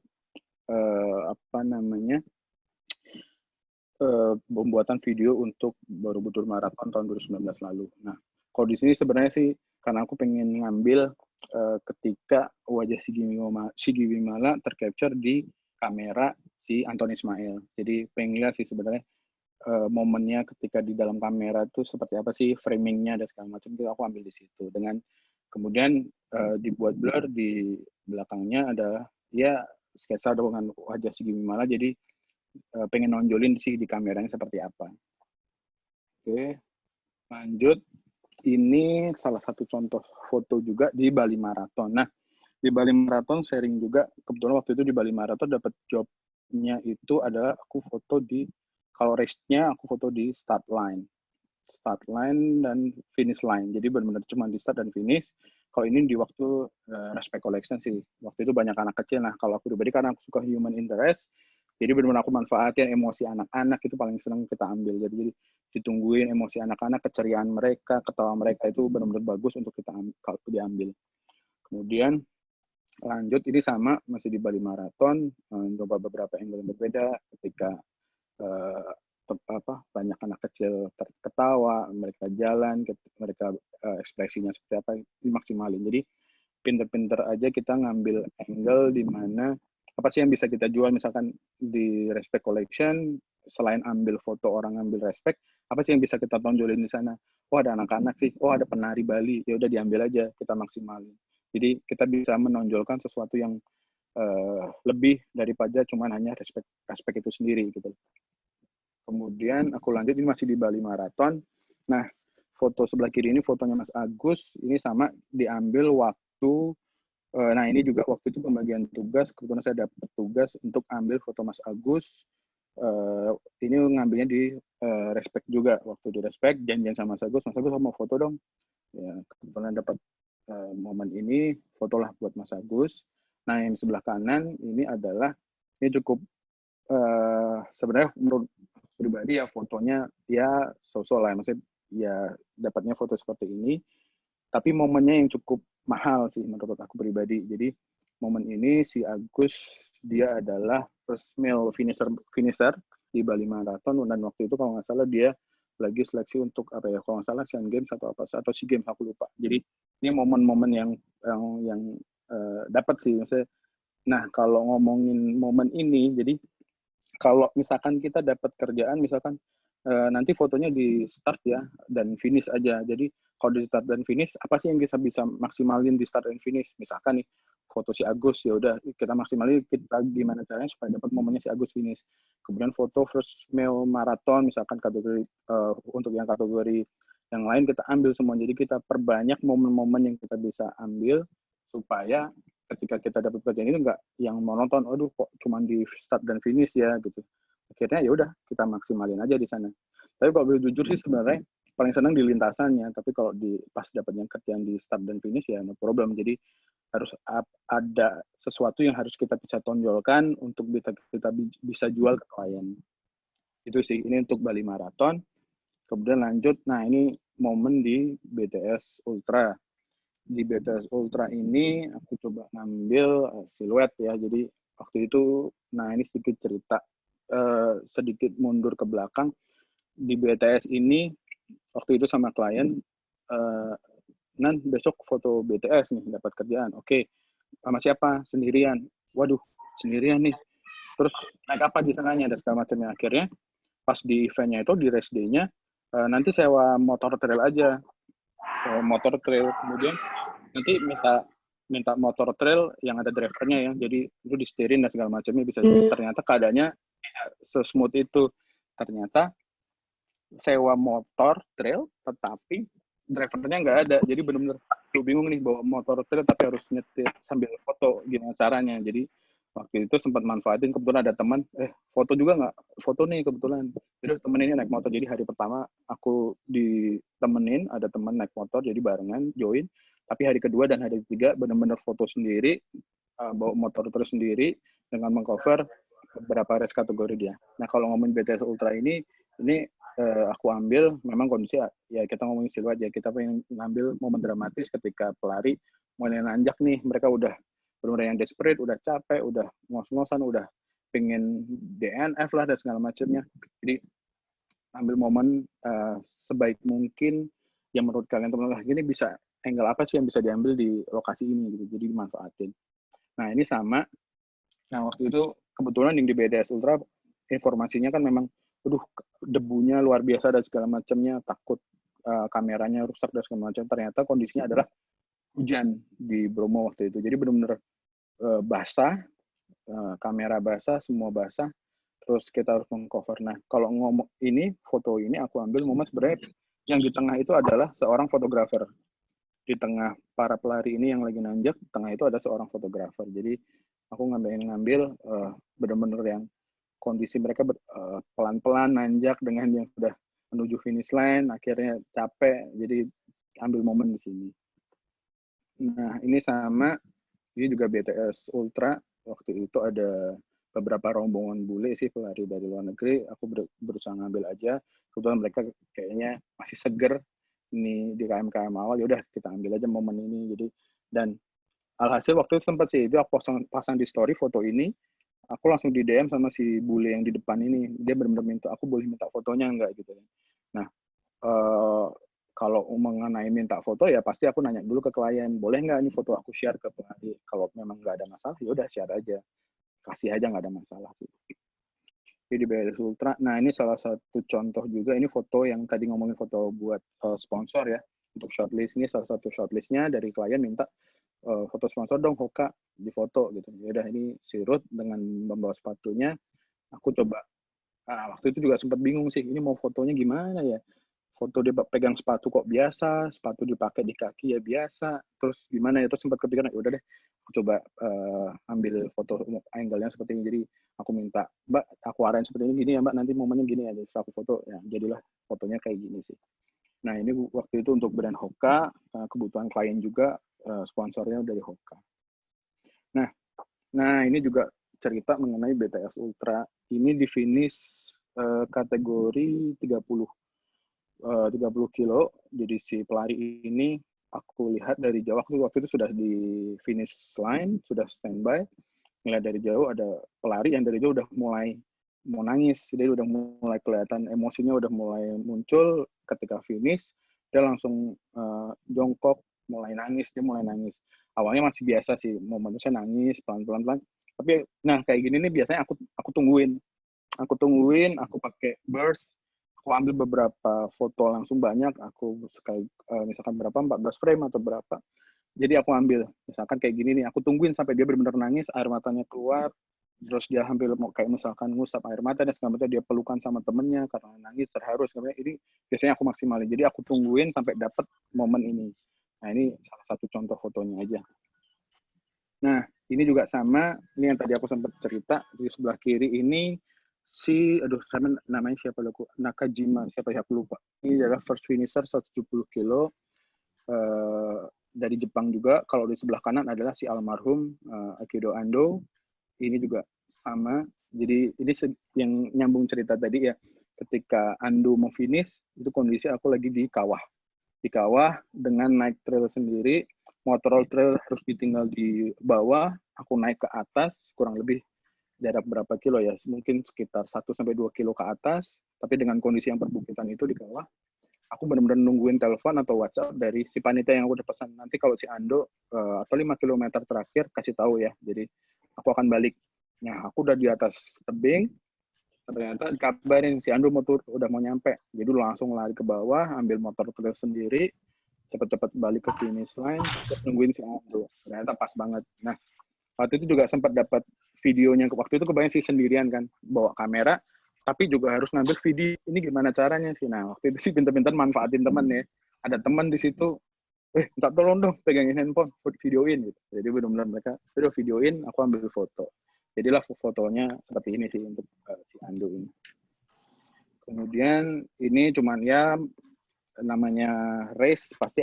pembuatan video untuk Borobudur Marathon tahun 2019 lalu. Nah, kalau di sini sebenarnya sih karena aku pengen ngambil ketika wajah Sigi Wimala tercapture di kamera si Anthony Ismail. Jadi pengen lihat sih sebenarnya momennya ketika di dalam kamera itu seperti apa sih, framingnya dan segala macam, itu aku ambil di situ. Dengan kemudian dibuat blur di belakangnya ada ya sketsa dengan wajah Sigi Wimala, jadi pengen nonjolin sih di kameranya seperti apa. Oke, lanjut. Ini salah satu contoh foto juga di Bali Marathon. Nah, di Bali Marathon sharing juga, kebetulan waktu itu di Bali Marathon dapat jobnya itu adalah aku foto di, kalau race-nya aku foto di start line dan finish line. Jadi benar-benar cuma di start dan finish. Kalau ini di waktu Respect Collection sih. Waktu itu banyak anak kecil. Nah, kalau aku pribadi karena aku suka human interest, jadi benar-benar aku manfaatin emosi anak-anak, itu paling senang kita ambil. Jadi ditungguin emosi anak-anak, keceriaan mereka, ketawa mereka, itu benar-benar bagus untuk kita diambil. Kemudian lanjut, ini sama masih di Bali Marathon, coba beberapa angle yang berbeda ketika banyak anak kecil ketawa, mereka jalan, mereka ekspresinya seperti apa, dimaksimalin. Jadi pinter-pinter aja kita ngambil angle di mana apa sih yang bisa kita jual. Misalkan di Respect Collection, selain ambil foto orang ngambil respect, apa sih yang bisa kita tonjolin di sana? Oh ada anak-anak sih, oh ada penari Bali, ya udah diambil aja, kita maksimalin. Jadi kita bisa menonjolkan sesuatu yang lebih daripada cuma hanya respect itu sendiri gitu. Kemudian aku lanjut, ini masih di Bali Marathon. Nah, foto sebelah kiri ini fotonya Mas Agus, ini sama diambil waktu, nah ini juga waktu itu pembagian tugas, kebetulan saya dapat tugas untuk ambil foto Mas Agus. Ini ngambilnya di Respect juga, waktu di Respect janjian sama Mas Agus mau foto dong. Ya, kebetulan dapat momen ini, fotolah buat Mas Agus. Nah, yang sebelah kanan ini adalah, ini cukup sebenarnya menurut pribadi ya fotonya ya sosok lah, maksudnya ya dapatnya foto seperti ini, tapi momennya yang cukup mahal sih menurut aku pribadi. Jadi momen ini si Agus dia adalah first male finisher di Bali Marathon, dan waktu itu kalau nggak salah dia lagi seleksi untuk apa ya, kalau nggak salah Asian Games atau SEA Games, aku lupa. Jadi ini momen-momen yang dapat sih maksudnya. Nah, kalau ngomongin momen ini, jadi kalau misalkan kita dapat kerjaan, misalkan nanti fotonya di start ya dan finish aja. Jadi kalau di start dan finish, apa sih yang kita bisa maksimalin di start dan finish? Misalkan nih foto si Agus, ya udah kita maksimalin, kita gimana caranya supaya dapat momennya si Agus finish. Kemudian foto first male marathon, misalkan kategori untuk yang kategori yang lain kita ambil semua. Jadi kita perbanyak momen-momen yang kita bisa ambil supaya ketika kita dapat kerjaan itu nggak yang monoton, aduh kok cuma di start dan finish ya gitu. Akhirnya ya udah kita maksimalin aja di sana. Tapi kalau boleh jujur sih sebenarnya paling senang di lintasannya, tapi kalau di pas dapatnya kerjaan di start dan finish ya no problem. Jadi harus ada sesuatu yang harus kita bisa tonjolkan untuk kita bisa jual ke klien. Itu sih, ini untuk Bali Marathon. Kemudian lanjut, nah ini momen di BTS Ultra. Di BTS Ultra ini aku coba ngambil siluet ya. Jadi waktu itu, nah ini sedikit cerita, sedikit mundur ke belakang. Di BTS ini waktu itu sama klien, Nan besok foto BTS nih, dapat kerjaan. Oke, sama siapa? Sendirian. Waduh, sendirian nih. Terus naik apa di sananya dan segala macamnya. Akhirnya pas di eventnya itu, di race day-nya, nanti sewa motor trail aja. Motor trail, kemudian nanti minta motor trail yang ada drivernya ya, jadi itu disetirin dan segala macamnya bisa. Ternyata keadaannya sesmooth itu, ternyata sewa motor trail tetapi drivernya nggak ada, jadi benar-benar lu bingung nih bawa motor trail tapi harus nyetir sambil foto, gimana caranya. Jadi waktu itu sempat manfaatin, kebetulan ada teman, foto juga nggak? Foto nih kebetulan. Jadi temen ini naik motor, jadi hari pertama aku ditemenin, ada teman naik motor, jadi barengan join. Tapi hari kedua dan hari ketiga benar-benar foto sendiri, bawa motor terus sendiri dengan mengcover beberapa race kategori dia. Nah kalau ngomongin BTS Ultra ini aku ambil memang kondisi ya, kita ngomongin siluet ya, kita pengen ngambil momen dramatis ketika pelari mulai nanjak nih, mereka udah benar-benar yang desperate, udah capek, udah ngos-ngosan, udah pengen DNF lah dan segala macamnya. Jadi ambil momen sebaik mungkin yang menurut kalian teman-teman gini bisa angle apa sih yang bisa diambil di lokasi ini gitu, jadi dimanfaatin. Nah ini sama, nah waktu itu kebetulan yang di BTS Ultra informasinya kan memang debunya luar biasa dan segala macamnya, takut kameranya rusak dan segala macam. Ternyata kondisinya adalah hujan di Bromo waktu itu, jadi benar-benar basah, kamera basah, semua basah, terus kita harus mengcover. Nah kalau ngomong ini, foto ini aku ambil momen sebenarnya yang di tengah itu adalah seorang fotografer. Di tengah para pelari ini yang lagi nanjak, tengah itu ada seorang fotografer. Jadi aku ngambil benar-benar yang kondisi mereka pelan-pelan nanjak dengan yang sudah menuju finish line, akhirnya capek, jadi ambil momen di sini. Nah ini sama, ini juga BTS Ultra, waktu itu ada beberapa rombongan bule sih, pelari dari luar negeri, aku berusaha ngambil aja, kebetulan mereka kayaknya masih seger, ini di KM-KM awal, yaudah kita ambil aja momen ini. Jadi, dan alhasil waktu itu sempat sih, itu aku pasang di story foto ini, aku langsung di DM sama si bule yang di depan ini, dia benar-benar minta, aku boleh minta fotonya enggak gitu. Nah, kalau mengenai minta foto ya pasti aku nanya dulu ke klien, boleh nggak ini foto aku share ke pelari? Kalau memang nggak ada masalah, ya udah share aja, kasih aja, nggak ada masalah sih. Jadi di BTS Ultra, nah ini salah satu contoh juga, ini foto yang tadi ngomongin foto buat sponsor ya, untuk shortlist, ini salah satu shortlistnya dari klien minta foto sponsor dong Hoka, di foto gitu. Ya udah ini si Ruth dengan membawa sepatunya, aku coba Nah, waktu itu juga sempat bingung sih, ini mau fotonya gimana ya? Foto dia pegang sepatu kok biasa, sepatu dipakai di kaki ya biasa, terus gimana ya? Terus sempat kepikiran, ya udah deh, aku coba ambil foto angle-nya seperti ini. Jadi aku minta, Mbak, aku arahin seperti ini, gini ya Mbak, nanti momennya gini ya. Jadi aku foto, ya jadilah fotonya kayak gini sih. Nah ini waktu itu untuk brand Hoka, kebutuhan klien juga, sponsornya dari Hoka. Nah ini juga cerita mengenai BTS Ultra. Ini di finish kategori 30 kilo. Jadi si pelari ini aku lihat dari jauh, waktu itu sudah di finish line, sudah standby. Ngelihat dari jauh ada pelari yang dari jauh udah mulai mau nangis. Jadi udah mulai kelihatan emosinya udah mulai muncul ketika finish. Dia langsung jongkok, mulai nangis. Dia mulai nangis. Awalnya masih biasa sih, momennya saya nangis pelan-pelan. Tapi nah kayak gini nih biasanya aku tungguin. Aku pakai burst, aku ambil beberapa foto langsung banyak, aku sekali misalkan berapa 14 frame atau berapa. Jadi aku ambil misalkan kayak gini nih, aku tungguin sampai dia benar-benar nangis, air matanya keluar, terus dia hampir mau kayak misalkan ngusap air mata dan segala dia pelukan sama temennya karena nangis terharu sebenarnya. Ini biasanya aku maksimalin. Jadi aku tungguin sampai dapat momen ini. Nah ini salah satu contoh fotonya aja. Nah ini juga sama, ini yang tadi aku sempat cerita di sebelah kiri ini sama namanya siapa lupa, Nakajima, siapa ya aku lupa. Ini adalah first finisher 170 kilo dari Jepang juga. Kalau di sebelah kanan adalah si almarhum Akido Ando. Ini juga sama. Jadi ini yang nyambung cerita tadi ya. Ketika Ando mau finish, itu kondisi aku lagi di kawah. Di kawah dengan naik trail sendiri. Motor trail harus ditinggal di bawah. Aku naik ke atas, kurang lebih jarak berapa kilo ya, mungkin sekitar 1-2 kilo ke atas, tapi dengan kondisi yang perbukitan itu di kawah, aku benar-benar nungguin telepon atau WhatsApp dari si panitia yang aku udah pesan. Nanti kalau si Ando atau 5 kilometer terakhir kasih tahu ya, jadi aku akan balik. Nah, aku udah di atas tebing, ternyata dikabarin si Ando udah mau nyampe, jadi langsung lari ke bawah, ambil motor trail sendiri, cepet-cepet balik ke finish line, terus nungguin si Ando. Ternyata pas banget. Nah, waktu itu juga sempat dapat videonya, waktu itu kebayang sih sendirian kan, bawa kamera, tapi juga harus ngambil video, ini gimana caranya sih. Nah waktu itu sih pintar-pintar manfaatin teman ya, ada teman di situ, minta tolong dong pegangin handphone, videoin gitu. Jadi benar-benar mereka udah videoin, aku ambil foto. Jadilah fotonya seperti ini sih untuk si Ando ini. Kemudian ini cuman ya namanya race pasti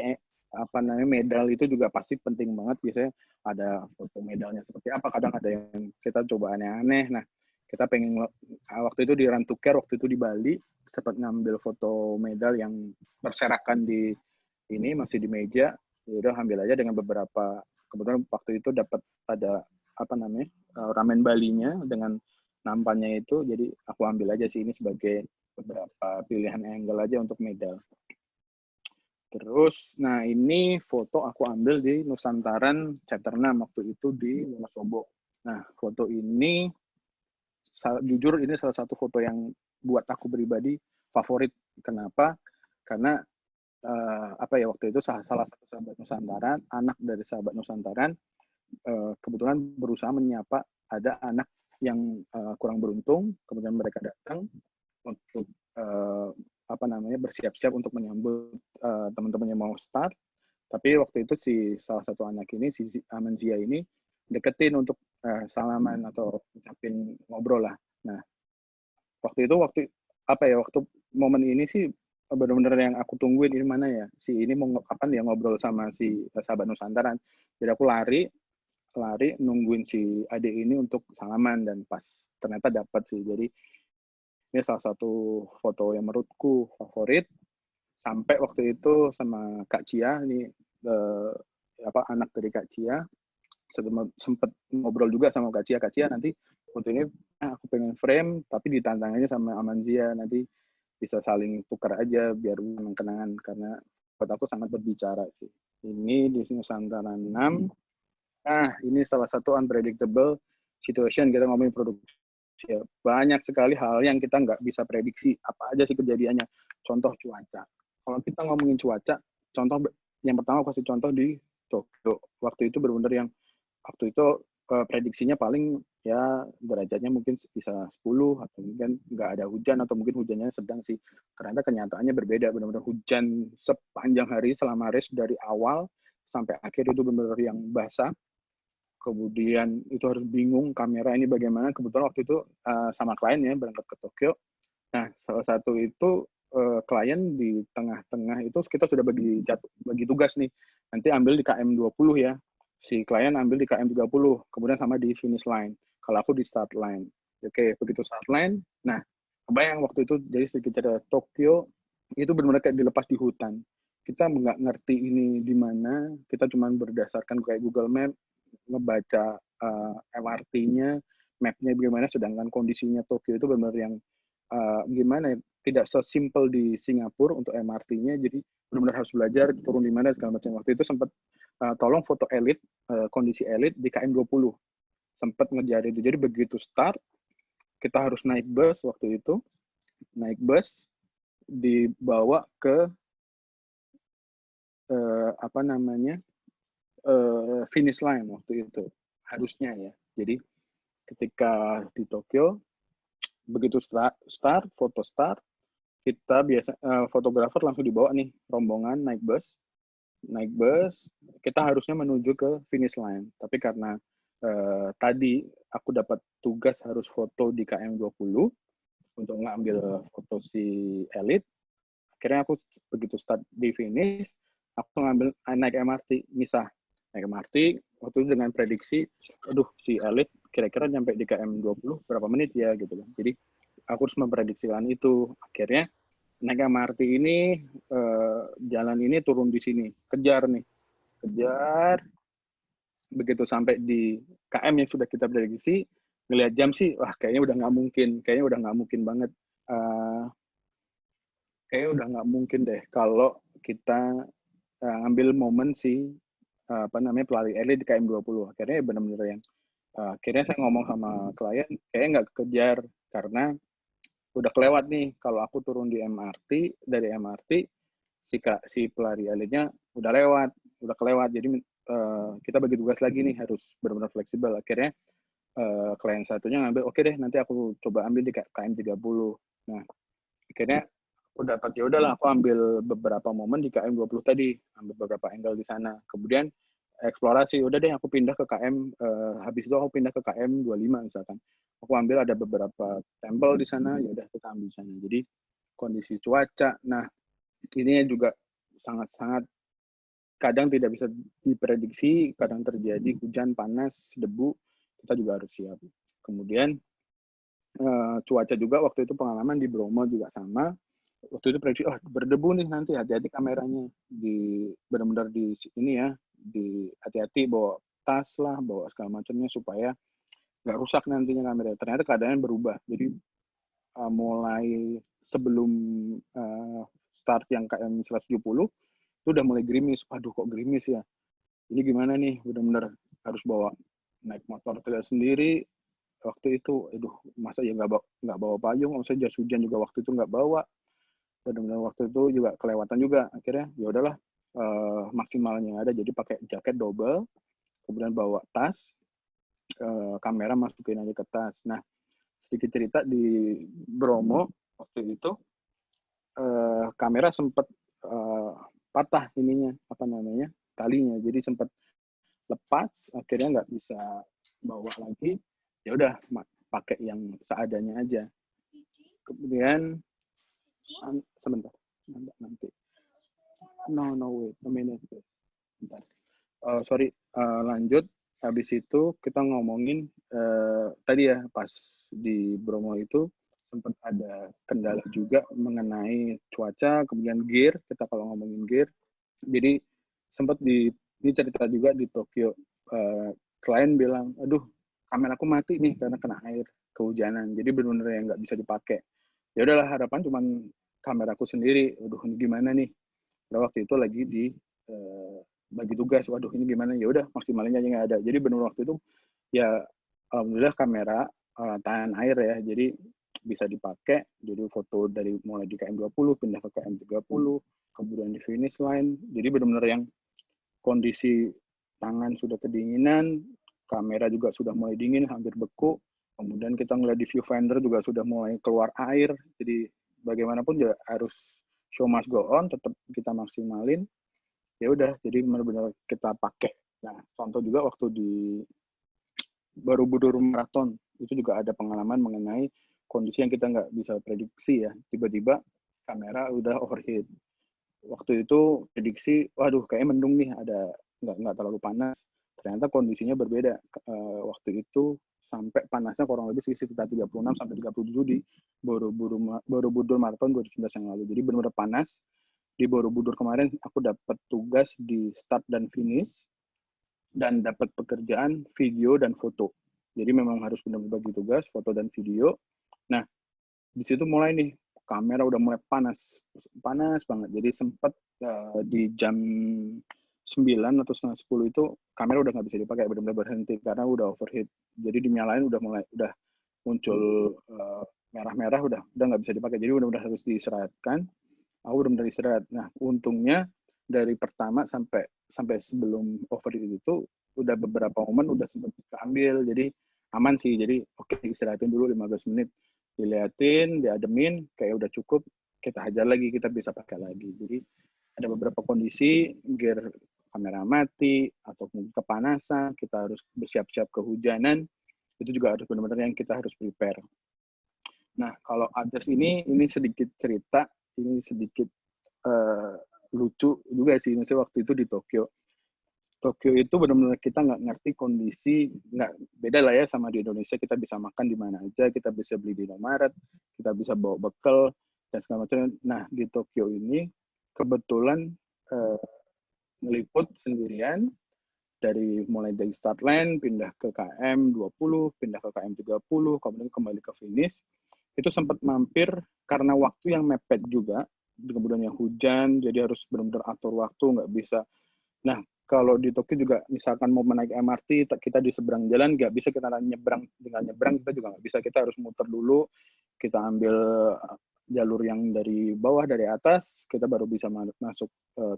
apa namanya medal itu juga pasti penting banget. Biasanya ada foto medalnya seperti apa, kadang ada yang kita coba aneh-aneh. Nah kita pengen waktu itu di Run to Care, waktu itu di Bali sempat ngambil foto medal yang berserakan di ini masih di meja, ya udah ambil aja dengan beberapa, kebetulan waktu itu dapat ada apa namanya ramen Balinya dengan nampannya itu, jadi aku ambil aja sih ini sebagai beberapa pilihan angle aja untuk medal. Terus, nah ini foto aku ambil di Nusantaran Chapter 6 waktu itu di Wonosobo. Nah, foto ini jujur ini salah satu foto yang buat aku pribadi favorit. Kenapa? Karena apa ya, waktu itu salah satu sahabat Nusantaran, anak dari sahabat Nusantaran, kebetulan berusaha menyapa ada anak yang kurang beruntung, kemudian mereka datang untuk apa namanya bersiap-siap untuk menyambut teman-teman yang mau start. Tapi waktu itu si salah satu anak ini, si Amanzia ini deketin untuk salaman atau ucapin ngobrol lah. Nah, waktu apa ya, waktu momen ini sih benar-benar yang aku tungguin, ini mana ya, si ini mau kapan ya ngobrol sama si sahabat Nusantaran. Jadi aku lari nungguin si adik ini untuk salaman dan pas ternyata dapat sih. Jadi ini salah satu foto yang menurutku favorit. Sampai waktu itu sama Kak Cia, ini anak dari Kak Cia, sempat ngobrol juga sama Kak Cia nanti foto ini aku pengen frame, tapi ditantangnya sama Amanzia, nanti bisa saling tukar aja biar kenang-kenangan, karena buat aku sangat berbicara sih. Ini di Nusantara 6. Nah, ini salah satu unpredictable situation, kita ngomongin produksi. Ya, banyak sekali hal yang kita nggak bisa prediksi. Apa aja sih kejadiannya? Contoh cuaca. Kalau kita ngomongin cuaca, contoh yang pertama aku kasih contoh di Tokyo. Waktu itu benar-benar yang waktu itu prediksinya paling ya derajatnya mungkin bisa 10 atau mungkin nggak ada hujan atau mungkin hujannya sedang sih. Ternyata kenyataannya berbeda, benar-benar hujan sepanjang hari selama race dari awal sampai akhir itu benar-benar yang basah. Kemudian itu harus bingung kamera ini bagaimana. Kebetulan waktu itu sama klien ya berangkat ke Tokyo. Nah, salah satu itu klien di tengah-tengah itu kita sudah bagi tugas nih. Nanti ambil di KM 20 ya. Si klien ambil di KM 30, kemudian sama di finish line. Kalau aku di start line. Oke, begitu start line. Nah, kebayang waktu itu jadi sedikit cerita Tokyo itu benar-benar kayak dilepas di hutan. Kita nggak ngerti ini di mana, kita cuma berdasarkan kayak Google Map, ngebaca MRT-nya, map-nya bagaimana, sedangkan kondisinya Tokyo itu benar-benar yang gimana ya, tidak sesimpel di Singapura untuk MRT-nya, jadi benar-benar harus belajar turun di mana segala macam. Waktu itu sempat tolong foto elit, kondisi elit di KM 20, sempat ngejar itu. Jadi begitu start, kita harus naik bus waktu itu, naik bus dibawa ke apa namanya finish line waktu itu harusnya ya. Jadi ketika di Tokyo begitu start foto start, kita biasa fotografer langsung dibawa nih rombongan naik bus kita harusnya menuju ke finish line, tapi karena tadi aku dapat tugas harus foto di KM 20 untuk ngambil foto si elit, akhirnya aku begitu start di finish aku ngambil naik MRT misah, naik MRT waktu itu dengan prediksi aduh si elit kira-kira nyampe di KM 20 berapa menit ya gitu kan. Jadi aku harus memprediksikan itu. Akhirnya naik MRT ini jalan ini turun di sini, kejar begitu sampai di KM yang sudah kita prediksi, ngelihat jam sih wah kayaknya udah nggak mungkin banget, kayaknya udah nggak mungkin deh kalau kita ngambil momen si apa namanya pelari elit di KM 20. Akhirnya benar-benar yang akhirnya saya ngomong sama klien kayaknya nggak kejar karena udah kelewat nih. Kalau aku turun di MRT, dari MRT si pelari elitnya udah kelewat. Jadi kita bagi tugas lagi nih, harus benar-benar fleksibel. Akhirnya klien satunya ngambil, oke deh nanti aku coba ambil di KM 30. Nah, akhirnya aku dapat ya udahlah aku ambil beberapa momen di KM 20 tadi, ambil beberapa angle di sana. Kemudian eksplorasi, udah deh aku pindah ke KM habis itu aku pindah ke KM 25 misalkan. Aku ambil ada beberapa tempel di sana, ya udah kita ambil di sana. Jadi kondisi cuaca, nah ini juga sangat-sangat kadang tidak bisa diprediksi, kadang terjadi hujan, panas, debu, kita juga harus siap. Kemudian cuaca juga waktu itu pengalaman di Bromo juga sama. Waktu itu prediksi, oh berdebu nih nanti, hati-hati kameranya. Benar-benar di ini ya, di hati-hati bawa tas lah, bawa segala macamnya supaya nggak rusak nantinya kamera. Ternyata keadaannya berubah. Jadi mulai sebelum start yang KM 170 itu udah mulai gerimis. Aduh kok gerimis ya? Ini gimana nih? Benar-benar harus bawa naik motor tidak sendiri. Waktu itu, aduh masa ya nggak bawa payung? Maksudnya jas hujan juga waktu itu nggak bawa. Benar-benar waktu itu juga kelewatan juga. Akhirnya ya udahlah maksimalnya ada. Jadi pakai jaket double, kemudian bawa tas, kamera masukin aja ke tas. Nah, sedikit cerita di Bromo waktu itu kamera sempat patah ininya apa namanya talinya, jadi sempat lepas, akhirnya nggak bisa bawa lagi, ya udah pakai yang seadanya aja. Kemudian sebentar nanti no wait a minute bentar. Sorry, lanjut. Habis itu kita ngomongin tadi ya pas di Bromo itu sempat ada kendala juga mengenai cuaca, kemudian gear, kita kalau ngomongin gear. Jadi sempat ini cerita juga di Tokyo, klien bilang, aduh kameraku mati nih karena kena air, kehujanan. Jadi benar-benar yang nggak bisa dipakai. Ya udahlah, harapan cuman kameraku sendiri. Aduh ini gimana nih? Pada waktu itu lagi di bagi tugas, waduh ini gimana, ya udah maksimalnya aja nggak ada. Jadi benar waktu itu ya alhamdulillah kamera tahan air ya, jadi bisa dipakai. Jadi foto dari mulai di KM 20 pindah ke KM 30, kemudian di finish line. Jadi benar-benar yang kondisi tangan sudah kedinginan, kamera juga sudah mulai dingin, hampir beku. Kemudian kita ngeliat di viewfinder juga sudah mulai keluar air. Jadi bagaimanapun ya harus show must go on, tetap kita maksimalin. Ya udah, jadi benar-benar kita pakai. Nah, contoh juga waktu di Borobudur Marathon, itu juga ada pengalaman mengenai kondisi yang kita nggak bisa prediksi ya. Tiba-tiba kamera udah overheat. Waktu itu prediksi, waduh kayaknya mendung nih, ada nggak terlalu panas. Ternyata kondisinya berbeda. Waktu itu sampai panasnya kurang lebih sekitar 36 sampai 37 di Borobudur Marathon 2019 yang lalu. Jadi benar-benar panas. Di Borobudur kemarin aku dapat tugas di start dan finish dan dapat pekerjaan video dan foto. Jadi memang harus benar-benar bagi tugas, foto dan video. Nah, di situ mulai nih, kamera udah mulai panas banget. Jadi sempat di jam 9 atau setengah 10 itu kamera udah nggak bisa dipakai, benar-benar berhenti karena udah overheat. Jadi dinyalain udah muncul merah-merah, udah nggak bisa dipakai. Jadi benar-benar harus diistirahatkan. Aku benar-benar istirahat. Nah, untungnya dari pertama sampai sebelum overheat itu udah beberapa momen udah sempat keambil, jadi aman sih. Jadi oke, istirahatin dulu 15 menit, diliatin, diademin, kayak udah cukup, kita hajar lagi, kita bisa pakai lagi. Jadi ada beberapa kondisi gear kamera mati ataupun kepanasan, kita harus bersiap-siap kehujanan, itu juga harus benar-benar yang kita harus prepare. Nah, kalau others ini sedikit cerita, ini sedikit lucu juga sih. Misalnya waktu itu di Tokyo itu benar-benar kita nggak ngerti kondisi, nggak beda lah ya sama di Indonesia. Kita bisa makan di mana aja, kita bisa beli di Indomaret, kita bisa bawa bekal dan segala macam. Nah, di Tokyo ini kebetulan meliput sendirian, dari mulai dari start line pindah ke KM 20, pindah ke KM 30, kemudian kembali ke finish. Itu sempat mampir karena waktu yang mepet juga, kemudian yang hujan, jadi harus benar-benar atur waktu, nggak bisa. Nah, kalau di Tokyo juga misalkan mau menaik MRT, kita di seberang jalan, nggak bisa kita nyebrang, tinggal nyebrang kita juga nggak bisa, kita harus muter dulu, kita ambil jalur yang dari bawah, dari atas, kita baru bisa masuk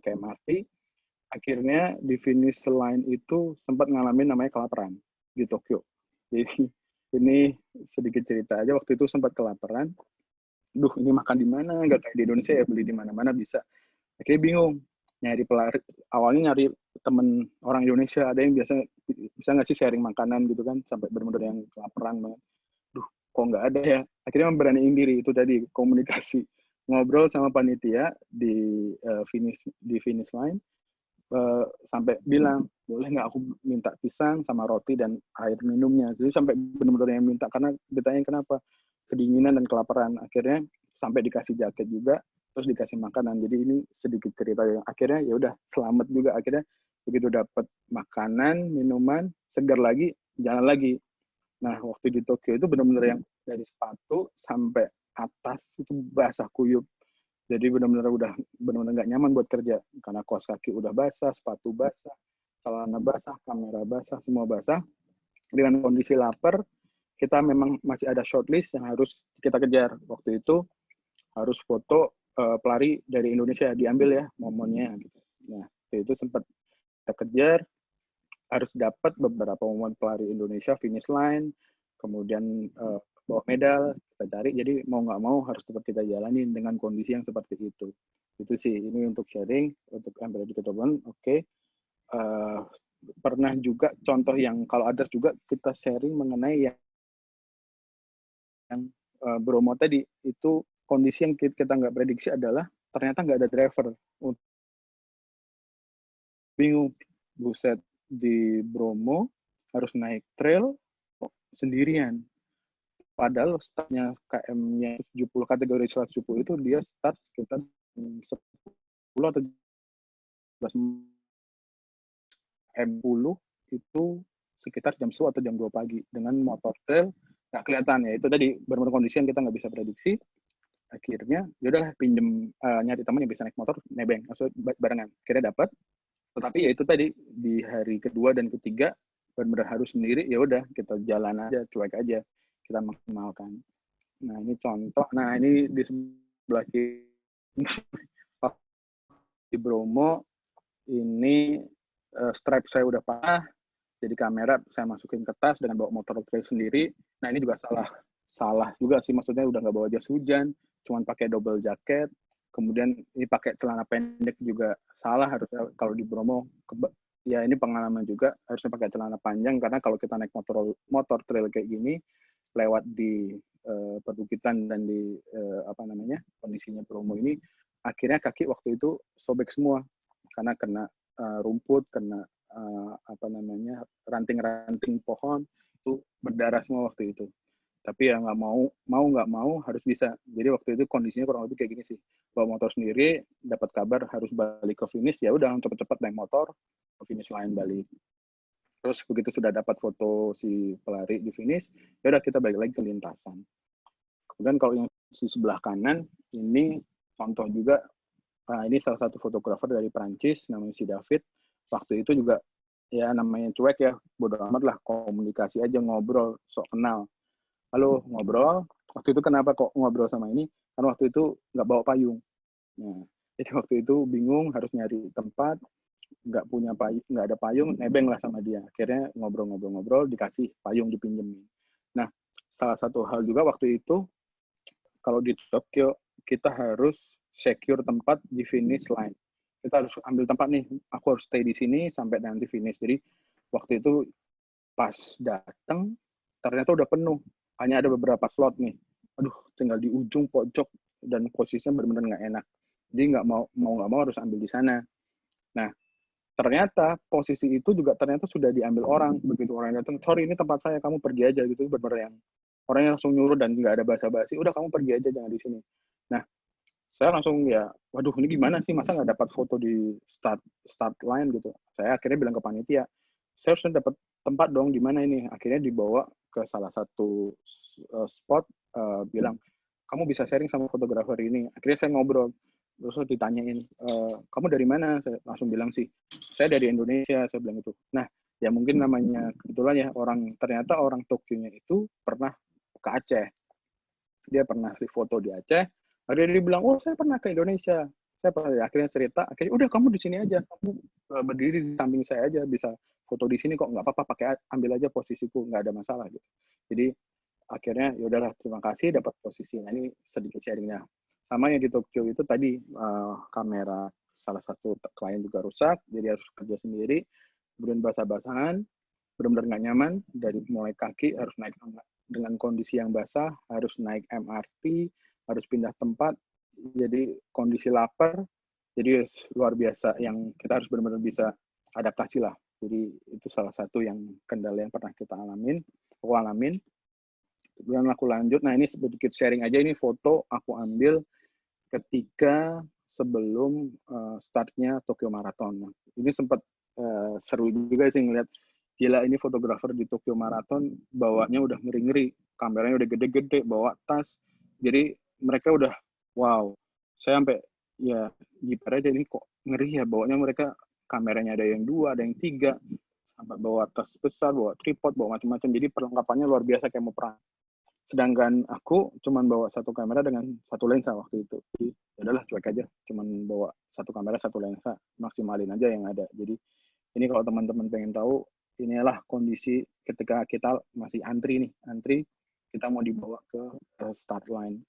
ke MRT. Akhirnya di finish line itu sempat ngalamin namanya kelaparan di Tokyo. Jadi ini sedikit cerita aja, waktu itu sempat kelaparan. Duh, ini makan di mana? Nggak kayak di Indonesia ya, beli di mana-mana bisa. Akhirnya bingung, nyari pelari. Awalnya nyari temen orang Indonesia, ada yang bisa nggak sih sharing makanan gitu kan, sampai benar-benar yang kelaparan banget. Duh, kok nggak ada ya? Akhirnya memberaniin diri, itu tadi komunikasi. Ngobrol sama panitia di finish line, sampai bilang, boleh nggak aku minta pisang sama roti dan air minumnya. Jadi sampai benar-benar yang minta, karena ditanya kenapa, kedinginan dan kelaparan. Akhirnya sampai dikasih jaket juga, terus dikasih makanan. Jadi ini sedikit cerita yang akhirnya ya udah selamat juga. Akhirnya begitu dapat makanan, minuman, segar lagi, jalan lagi. Nah, waktu di Tokyo itu benar-benar yang dari sepatu sampai atas itu basah kuyup. Jadi benar-benar nggak nyaman buat kerja karena kaos kaki udah basah, sepatu basah, celana basah, kamera basah, semua basah. Dengan kondisi lapar, kita memang masih ada shortlist yang harus kita kejar. Waktu itu harus foto pelari dari Indonesia, diambil ya momennya gitu. Nah, itu sempat kita kejar, harus dapat beberapa momen pelari Indonesia finish line, kemudian bawa medal, kita cari. Jadi mau nggak mau harus tetap kita jalanin dengan kondisi yang seperti itu. Itu sih, ini untuk sharing, untuk Unpredictable Keterbang. Oke. Pernah juga contoh yang kalau ada juga kita sharing mengenai yang Bromo tadi, itu kondisi yang kita nggak prediksi adalah ternyata nggak ada driver. Bingung, buset, di Bromo harus naik trail sendirian. Padahal startnya KM-nya 70, kategori 170 itu dia start sekitar 10 atau 11 M10 itu sekitar jam 10 atau jam 2 pagi dengan motor trail nggak kelihatan ya. Itu tadi benar-benar kondisi yang kita nggak bisa prediksi. Akhirnya yaudahlah pinjem, nyari teman yang bisa naik motor, nebeng, maksudnya barengan. Akhirnya dapat. Tetapi ya itu tadi di hari kedua dan ketiga benar-benar harus sendiri, ya udah kita jalan aja, cuek aja, kita maksimalkan. Nah, ini contoh. Nah, ini di sebelah kiri di Bromo, ini stripe saya udah patah, Jadi kamera saya masukin ke tas dengan bawa motor trail sendiri. Nah ini juga salah juga sih, maksudnya udah nggak bawa jas hujan, cuman pakai double jacket. Kemudian ini pakai celana pendek juga salah, harusnya kalau di Bromo ya ini pengalaman juga, harusnya pakai celana panjang, karena kalau kita naik motor trail kayak gini lewat di perbukitan dan di kondisinya Bromo ini, akhirnya kaki waktu itu sobek semua karena kena rumput, kena ranting-ranting pohon, itu berdarah semua waktu itu. Tapi ya nggak mau harus bisa. Jadi waktu itu kondisinya kurang lebih kayak gini sih, bawa motor sendiri, dapat kabar harus balik ke finish, ya udah cepet-cepet naik motor ke finish line balik. Terus begitu sudah dapat foto si pelari di finish, ya udah kita balik lagi ke lintasan. Kemudian kalau yang di sebelah kanan ini contoh juga, ini salah satu fotografer dari Perancis namanya si David. Waktu itu juga ya namanya cuek ya, bodo amat lah, komunikasi aja, ngobrol, sok kenal. Halo, ngobrol. Waktu itu kenapa kok ngobrol sama ini? Karena waktu itu nggak bawa payung. Nah, jadi waktu itu bingung harus nyari tempat, nggak ada payung, nebeng lah sama dia. Akhirnya ngobrol-ngobrol, dikasih payung, dipinjemin. Nah, salah satu hal juga waktu itu, kalau di Tokyo, kita harus secure tempat di finish line. Kita harus ambil tempat nih, aku harus stay di sini sampai nanti finish. Jadi waktu itu pas datang, ternyata udah penuh. Hanya ada beberapa slot nih. Aduh, tinggal di ujung pojok dan posisinya benar-benar nggak enak. Jadi nggak mau harus ambil di sana. Nah, ternyata posisi itu juga ternyata sudah diambil orang. Begitu orang datang, sorry ini tempat saya, kamu pergi aja gitu. Benar-benar yang orangnya langsung nyuruh dan nggak ada basa-basi. Udah kamu pergi aja, jangan di sini. Nah, saya langsung ya, waduh ini gimana sih, masa nggak dapat foto di start line gitu. Saya akhirnya bilang ke panitia, saya harus dapat tempat dong, di mana ini. Akhirnya dibawa ke salah satu spot, bilang, kamu bisa sharing sama fotografer ini. Akhirnya saya ngobrol, terus ditanyain, kamu dari mana? Saya langsung bilang sih, saya dari Indonesia, saya bilang itu. Nah, ya mungkin namanya kebetulan ya, ternyata orang Tokyo-nya itu pernah ke Aceh. Dia pernah foto di Aceh, akhirnya dia bilang, oh saya pernah ke Indonesia. Saya pernah, akhirnya cerita, akhirnya udah kamu di sini aja, kamu berdiri di samping saya aja, bisa foto di sini kok, nggak apa-apa, ambil aja posisiku, nggak ada masalah gitu. Jadi akhirnya ya udahlah, terima kasih dapat posisi. Nah, ini sedikit sharingnya. Sama yang di Tokyo itu tadi, kamera salah satu klien juga rusak, jadi harus kerja sendiri, kemudian basah-basahan, benar-benar nggak nyaman, dari mulai kaki harus naik dengan kondisi yang basah, harus naik MRT, harus pindah tempat, jadi kondisi lapar, jadi luar biasa, yang kita harus benar-benar bisa adaptasi lah. Jadi itu salah satu yang kendala yang pernah aku alamin. Kemudian aku lanjut, nah ini sedikit sharing aja, ini foto aku ambil ketika sebelum startnya Tokyo Marathon. Ini sempat seru juga sih ngeliat, gila ini fotografer di Tokyo Marathon bawanya udah ngeri-ngeri, kameranya udah gede-gede, bawa tas, jadi mereka udah wow. Saya sampai ya gimana aja, ini kok ngeri ya bawanya, mereka kameranya ada yang 2, ada yang 3, sampai bawa tas besar, bawa tripod, bawa macam-macam, jadi perlengkapannya luar biasa kayak mau perang. Sedangkan aku cuman bawa satu kamera dengan satu lensa waktu itu. Jadi adalah cuek aja, cuman bawa satu kamera, satu lensa, maksimalin aja yang ada. Jadi ini kalau teman-teman pengen tahu, inilah kondisi ketika kita masih antri, kita mau dibawa ke start line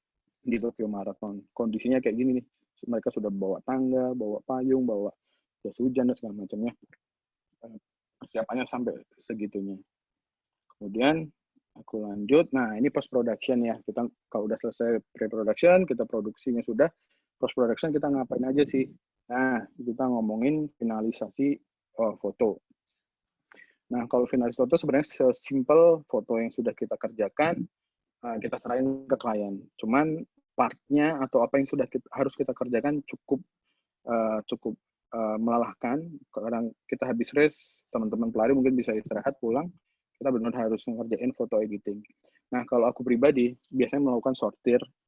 di Tokyo Marathon. Kondisinya kayak gini nih, mereka sudah bawa tangga, bawa payung, bawa jas hujan dan segala macamnya. Persiapannya sampai segitunya. Kemudian aku lanjut. Nah, ini post production ya. Kita kalau udah selesai pre-production, kita produksinya sudah. Post production kita ngapain aja sih? Nah, kita ngomongin finalisasi foto. Nah, kalau finalis foto sebenarnya sesimpel foto yang sudah kita kerjakan, kita serahin ke klien. Cuman partnya atau apa yang sudah harus kita kerjakan cukup melelahkan. Kadang kita habis race, teman-teman pelari mungkin bisa istirahat pulang, kita benar harus mengerjain foto editing. Nah, kalau aku pribadi, biasanya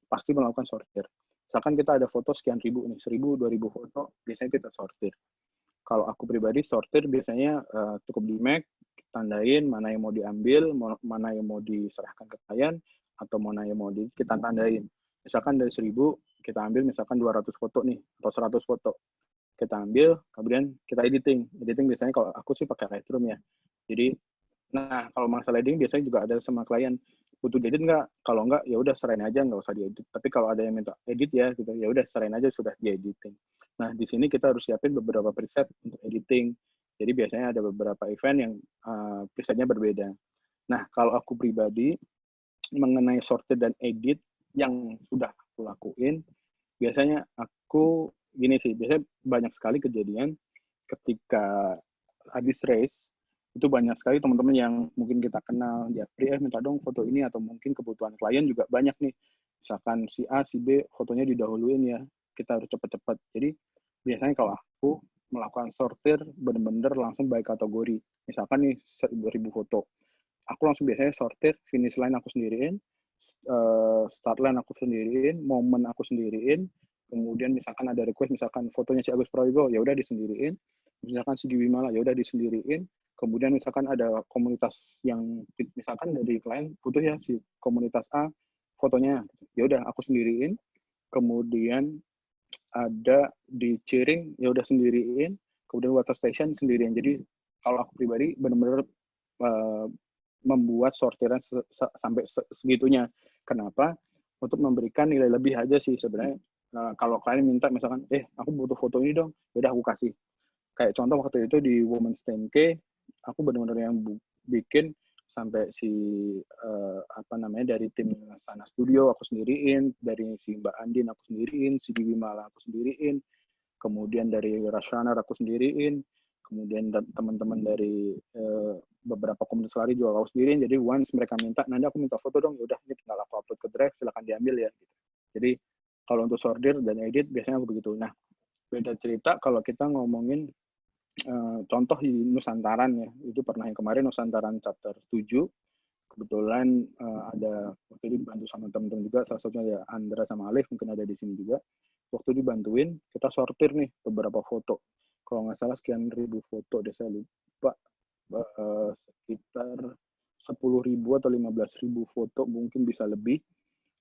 pasti melakukan sortir. Misalkan kita ada foto sekian ribu nih, 1.000, 2.000 foto, biasanya kita sortir. Kalau aku pribadi sortir biasanya cukup di Mac, tandain mana yang mau diambil, mana yang mau diserahkan ke klien, atau mana yang mau kita tandain. Misalkan dari 1.000, kita ambil misalkan 200 foto nih, atau 100 foto. Kita ambil, kemudian kita editing. Editing biasanya kalau aku sih pakai Lightroom ya. Jadi, nah kalau masalah editing biasanya juga ada sama klien, butuh diedit nggak? Kalau nggak, ya udah serahin aja, nggak usah diedit. Tapi kalau ada yang minta edit ya, gitu, ya udah serahin aja sudah diediting. Nah, di sini kita harus siapin beberapa preset untuk editing. Jadi biasanya ada beberapa event yang presetnya berbeda. Nah, kalau aku pribadi, mengenai sortir dan edit yang sudah aku lakuin, biasanya aku gini sih, biasanya banyak sekali kejadian ketika habis race, itu banyak sekali teman-teman yang mungkin kita kenal, Japri, minta dong foto ini, atau mungkin kebutuhan klien juga banyak nih. Misalkan si A, si B, fotonya didahuluin ya, kita harus cepat-cepat. Jadi biasanya kalau aku melakukan sortir, bener-bener langsung by kategori. Misalkan nih 1.000 foto, aku langsung biasanya sortir, finish line aku sendiriin, start line aku sendiriin, momen aku sendiriin, kemudian misalkan ada request, misalkan fotonya si Agus Prayogo, ya udah disendiriin, misalkan si Dewi Mala, ya udah disendiriin, kemudian misalkan ada komunitas yang misalkan dari klien butuh ya si komunitas A fotonya, ya udah aku sendiriin, kemudian ada di Ciring, ya udah sendiriin, kemudian water station sendirian. Jadi kalau aku pribadi benar-benar membuat sortiran sampai segitunya. Kenapa? Untuk memberikan nilai lebih aja sih sebenarnya. Kalau klien minta misalkan, aku butuh foto ini dong, udah aku kasih. Kayak contoh waktu itu di Women's 10K, aku benar-benar yang bikin sampai si dari tim Sana Studio aku sendiriin, dari si Mbak Andin aku sendiriin, si Dewi Mala aku sendiriin, kemudian dari Rush Runner aku sendiriin, kemudian teman-teman dari beberapa komunitas lari juga aku sendiriin. Jadi once mereka minta, nanti aku minta foto dong, yaudah ini tinggal aku upload ke Drive, silakan diambil ya. Gitu. Jadi kalau untuk sortir dan edit biasanya aku begitu. Nah, beda cerita kalau kita ngomongin contoh di Nusantaran ya, itu pernah yang kemarin Nusantaran chapter 7, kebetulan ada waktu itu dibantu sama teman-teman juga, salah satunya ya Andra sama Alif, mungkin ada di sini juga. Waktu dibantuin, kita sortir nih beberapa foto. Kalau nggak salah sekian ribu foto deh, saya lupa. Sekitar 10.000 atau 15.000 foto, mungkin bisa lebih.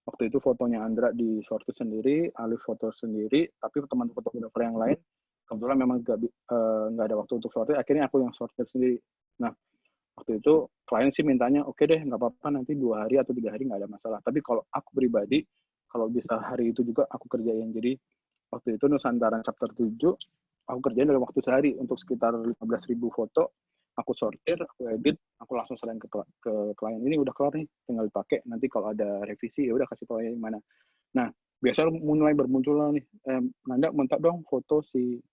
Waktu itu fotonya Andra di sortir sendiri, Alif foto sendiri, tapi teman fotografer yang lain kebetulan memang nggak ada waktu untuk sortir, akhirnya aku yang sortir sendiri. Nah, waktu itu klien sih mintanya, oke deh, nggak apa-apa, nanti 2 hari atau 3 hari nggak ada masalah. Tapi kalau aku pribadi, kalau bisa hari itu juga aku kerjain. Jadi waktu itu Nusantara chapter 7, aku kerjain dalam waktu sehari untuk sekitar 15.000 foto, aku sortir, aku edit, aku langsung serahin ke klien, ini udah kelar nih, tinggal dipakai, nanti kalau ada revisi ya udah kasih tahu yang mana. Nah, biasanya mulai bermunculan nih, Nanda minta dong foto si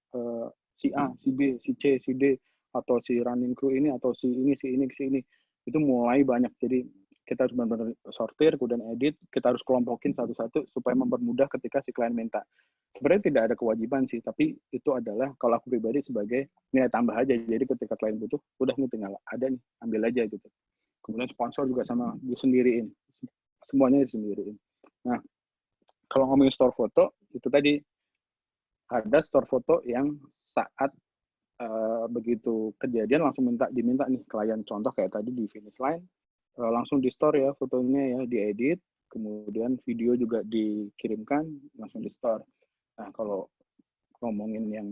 A, si B, si C, si D, atau si running crew ini, atau si ini, si ini, si ini. Itu mulai banyak. Jadi kita harus benar-benar sortir, kemudian edit, kita harus kelompokin satu-satu supaya mempermudah ketika si klien minta. Sebenarnya tidak ada kewajiban sih, tapi itu adalah kalau aku pribadi sebagai nilai tambah aja. Jadi ketika klien butuh, udah nih tinggal ada nih, ambil aja gitu. Kemudian sponsor juga sama disendiriin. Semuanya disendiriin. Nah, kalau ngomongin store foto, itu tadi ada store foto yang saat begitu kejadian langsung diminta nih klien, contoh kayak tadi di finish line, langsung di store ya fotonya ya, diedit, kemudian video juga dikirimkan, langsung di store. Nah, kalau ngomongin yang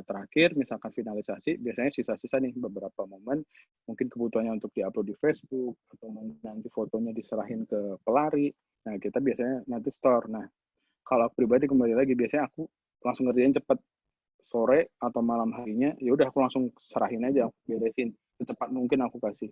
terakhir, misalkan finalisasi, biasanya sisa-sisa nih beberapa momen, mungkin kebutuhannya untuk diupload di Facebook, atau nanti fotonya diserahin ke pelari, nah kita biasanya nanti store. Nah, kalau aku pribadi kembali lagi, biasanya aku langsung ngerjain cepet, sore atau malam harinya, ya udah aku langsung serahin aja, aku beresin secepat mungkin aku kasih.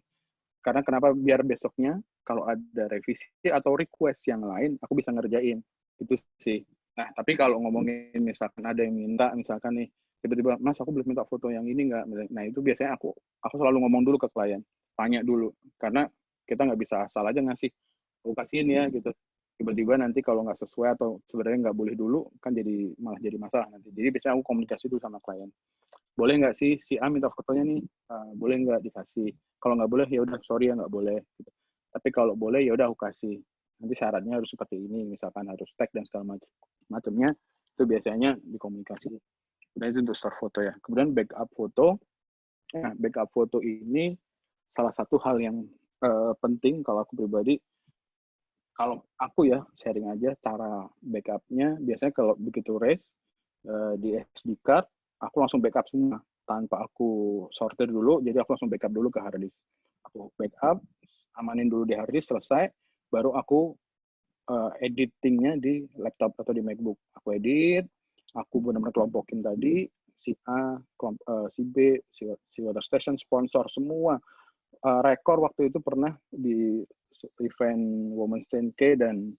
Karena kenapa? Biar besoknya kalau ada revisi atau request yang lain, aku bisa ngerjain. Itu sih. Nah, tapi kalau ngomongin misalkan ada yang minta, misalkan nih, tiba-tiba, Mas, aku belum minta foto yang ini nggak? Nah, itu biasanya aku selalu ngomong dulu ke klien. Tanya dulu. Karena kita nggak bisa asal aja ngasih. Aku kasihin ya, gitu. Tiba-tiba nanti kalau nggak sesuai atau sebenarnya nggak boleh dulu, kan malah jadi masalah nanti. Jadi biasanya aku komunikasi dulu sama klien. Boleh nggak sih si A minta fotonya nih? Boleh nggak dikasih? Kalau nggak boleh ya udah sorry ya nggak boleh. Gitu. Tapi kalau boleh ya udah aku kasih. Nanti syaratnya harus seperti ini, misalkan harus tag dan segala macamnya. Itu biasanya dikomunikasi. Kemudian itu untuk store foto ya. Kemudian backup foto. Nah, backup foto ini salah satu hal yang penting kalau aku pribadi. Kalau aku ya sharing aja cara backupnya. Biasanya kalau begitu race di SD card, aku langsung backup semua. tanpa aku sortir dulu, jadi aku langsung backup dulu ke hard disk. Aku backup, amanin dulu di hard disk, selesai, baru aku editingnya di laptop atau di MacBook. Aku edit, aku benar-benar kelompokin tadi, si A, si B, si Waterstation, sponsor, semua. Rekor waktu itu pernah di event Women's 10K dan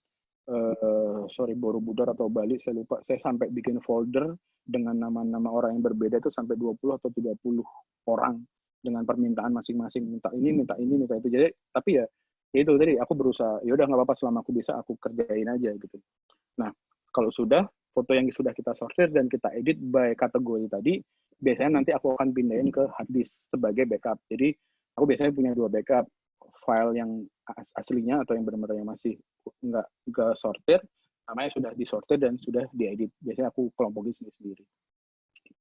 Borobudur atau Bali, saya lupa. Saya sampai bikin folder dengan nama-nama orang yang berbeda itu sampai 20 atau 30 orang dengan permintaan masing-masing. Minta ini, minta ini, minta itu. Jadi, tapi ya itu tadi aku berusaha, ya udah nggak apa-apa selama aku bisa, aku kerjain aja gitu. Nah, kalau sudah, foto yang sudah kita sortir dan kita edit by kategori tadi, biasanya nanti aku akan pindahin ke hard disk sebagai backup. Jadi, aku biasanya punya 2 backup, file yang aslinya atau yang benar-benar yang masih nggak sortir, namanya sudah disortir dan sudah diedit. Biasanya aku kelompokin sendiri-sendiri.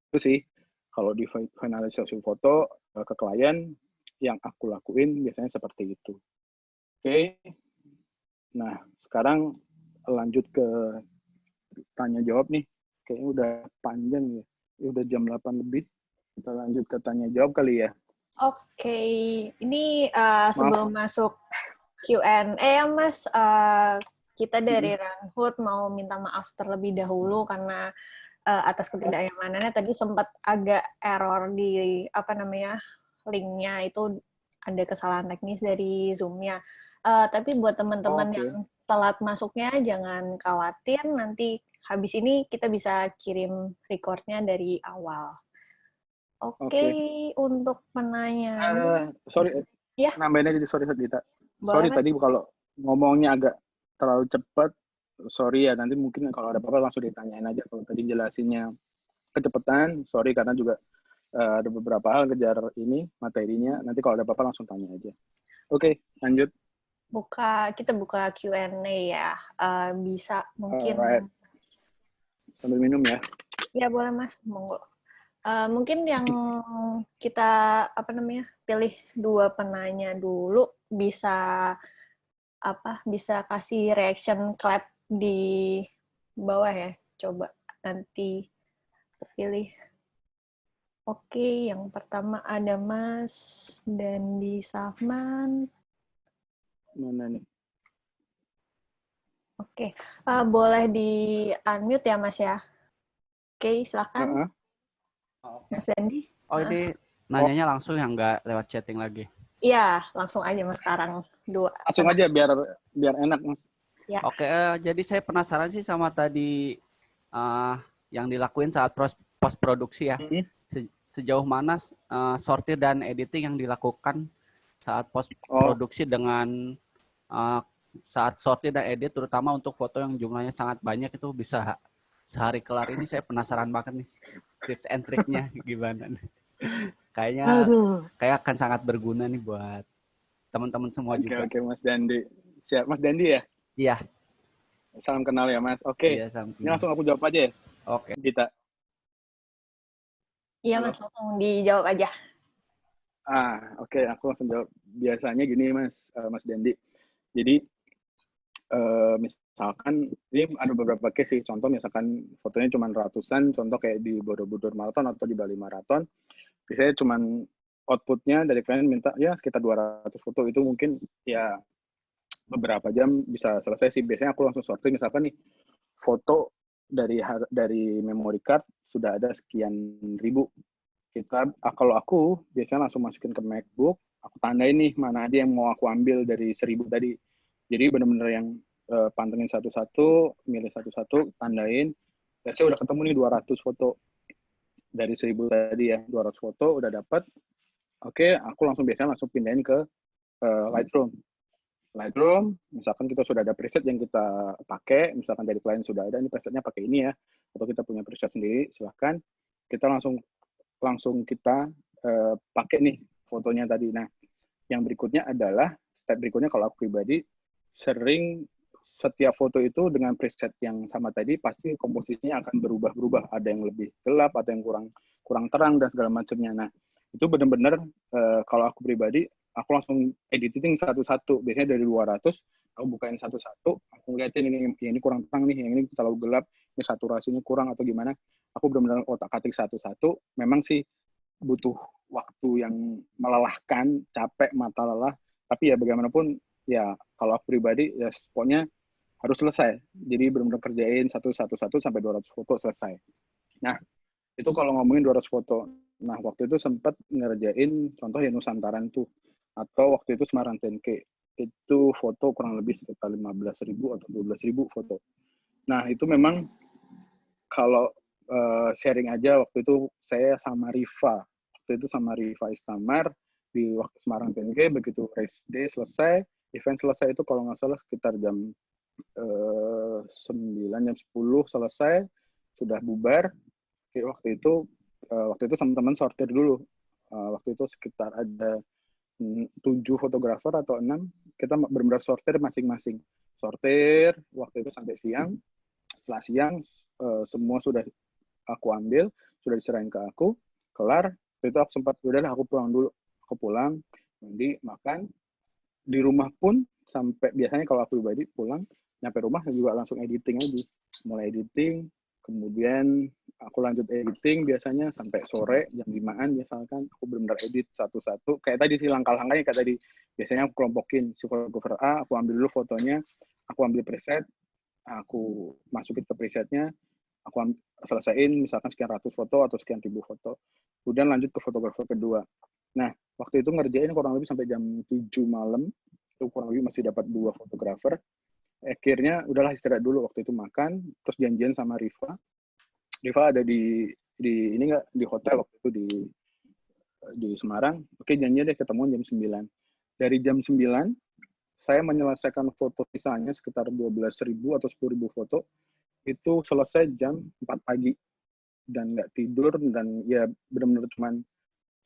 Itu sih, kalau di finalisasi foto ke klien, yang aku lakuin biasanya seperti itu. Oke, nah sekarang lanjut ke tanya jawab nih. Kayaknya udah panjang ya, udah jam 8 lebih. Kita lanjut ke tanya jawab kali ya. Oke, ini sebelum masuk Q&A ya Mas, kita dari Ranhood mau minta maaf terlebih dahulu karena atas ketidaknyamanannya tadi sempat agak error di linknya itu ada kesalahan teknis dari Zoom-nya. Tapi buat teman-teman yang telat masuknya jangan khawatir, nanti habis ini kita bisa kirim recordnya dari awal. Oke. Untuk penanya. Sorry, ya. Nambahin aja, sorry Dita. Boleh, sorry tadi kalau ngomongnya agak terlalu cepat, sorry ya, nanti mungkin kalau ada apa-apa langsung ditanyain aja. Kalau tadi jelasinnya kecepatan, sorry karena juga ada beberapa hal kejar ini materinya, nanti kalau ada apa-apa langsung tanya aja. Oke, lanjut. Kita buka Q&A ya. Bisa mungkin. Right. Sambil minum ya. Ya boleh Mas, monggo. Mungkin yang kita pilih 2 penanya dulu bisa kasih reaction clap di bawah ya. Coba nanti pilih. Oke, yang pertama ada Mas Dandi Safman. Mana nih? Oke, boleh di unmute ya Mas ya. Oke, silakan. Mas Dandi. Oh, ini nanyanya langsung ya, nggak lewat chatting lagi? Iya, langsung aja Mas sekarang. Langsung aja biar enak Mas. Ya. Oke, jadi saya penasaran sih sama tadi yang dilakuin saat post produksi ya. Sejauh mana sortir dan editing yang dilakukan saat post produksi dengan saat sortir dan edit, terutama untuk foto yang jumlahnya sangat banyak itu bisa sehari kelar. Ini saya penasaran banget nih tips and triknya gimana nih. Kayaknya akan sangat berguna nih buat teman-teman semua juga. Oke, Mas Dandi. Siap, Mas Dandi ya? Iya. Salam kenal ya, Mas. Oke. Iya, ini langsung aku jawab aja ya? Oke. Dita. Iya, Mas, langsung dijawab aja. Oke. Aku langsung jawab. Biasanya gini, Mas Dandi. Jadi, misalkan, ini ada beberapa case sih. Contoh misalkan fotonya cuma ratusan, contoh kayak di Borobudur Marathon atau di Bali Marathon. Biasanya cuma outputnya dari klien minta ya sekitar 200 foto, itu mungkin ya beberapa jam bisa selesai sih. Biasanya aku langsung sortir, misalkan nih foto dari memory card sudah ada sekian ribu. Kalau aku biasanya langsung masukin ke MacBook, aku tandain nih mana aja yang mau aku ambil dari 1000 tadi. Jadi benar-benar yang pantengin satu-satu, milih satu-satu, tandain. Biasanya udah ketemu nih 200 foto dari 1000 tadi ya, 200 foto udah dapat. Oke, aku biasanya langsung pindahin ke Lightroom. Misalkan kita sudah ada preset yang kita pakai, misalkan dari klien sudah ada, ini presetnya pakai ini ya, atau kita punya preset sendiri, silahkan. Kita langsung kita pakai nih fotonya tadi. Nah, yang berikutnya adalah, step berikutnya kalau aku pribadi, sering setiap foto itu dengan preset yang sama tadi, pasti komposisinya akan berubah-berubah. Ada yang lebih gelap, ada yang kurang terang, dan segala macamnya. Nah, itu benar-benar kalau aku pribadi, aku langsung editing satu-satu. Biasanya dari 200, aku bukain satu-satu, aku ngeliatin ini kurang terang nih, yang ini terlalu gelap, ini saturasinya kurang atau gimana. Aku benar-benar otak-atik satu-satu. Memang sih butuh waktu yang melelahkan, capek, mata lelah. Tapi ya bagaimanapun, ya kalau aku pribadi, ya pokoknya harus selesai. Jadi benar-benar kerjain satu sampai 200 foto selesai. Nah, itu kalau ngomongin 200 foto. Nah, waktu itu sempat ngerjain contoh ya Nusantaran tuh. Atau waktu itu Semarang 10K. Itu foto kurang lebih sekitar 15.000 atau 12.000 foto. Nah, itu memang kalau sharing aja waktu itu saya sama Riva. Waktu itu sama Riva Istamar di waktu Semarang 10K, begitu race day selesai, event selesai itu kalau nggak salah sekitar jam 9, jam 10 selesai, sudah bubar. Waktu itu teman-teman sortir dulu. Waktu itu sekitar ada 7 fotografer atau 6, kita benar-benar sortir masing-masing. Sortir waktu itu sampai siang. Setelah siang semua sudah aku ambil, sudah diserahin ke aku, kelar. Itu aku sempat, udahlah aku pulang dulu. Aku pulang, mandi, makan. Di rumah pun sampai biasanya kalau aku pribadi pulang, nyampe rumah juga langsung editing aja. Mulai editing, kemudian aku lanjut editing biasanya sampai sore jam 5-an misalkan aku benar-benar edit satu-satu. Kayak tadi sih langkah-langkahnya kayak tadi. Biasanya aku kelompokin si fotografer A, aku ambil dulu fotonya, aku ambil preset, aku masukin ke presetnya, aku selesaiin misalkan sekian ratus foto atau sekian ribu foto. Kemudian lanjut ke fotografer kedua. Nah, waktu itu ngerjain kurang lebih sampai jam 7 malam, itu kurang lebih masih dapat 2 fotografer. Akhirnya udahlah istirahat dulu, waktu itu makan, terus janjian sama Riva. Riva ada di ini nggak, di hotel waktu itu di Semarang. Oke, janjian deh ketemuan jam 9. Dari jam 9 saya menyelesaikan foto sisanya sekitar 12.000 atau 10.000 foto itu selesai jam 4 pagi dan nggak tidur, dan ya benar-benar cuman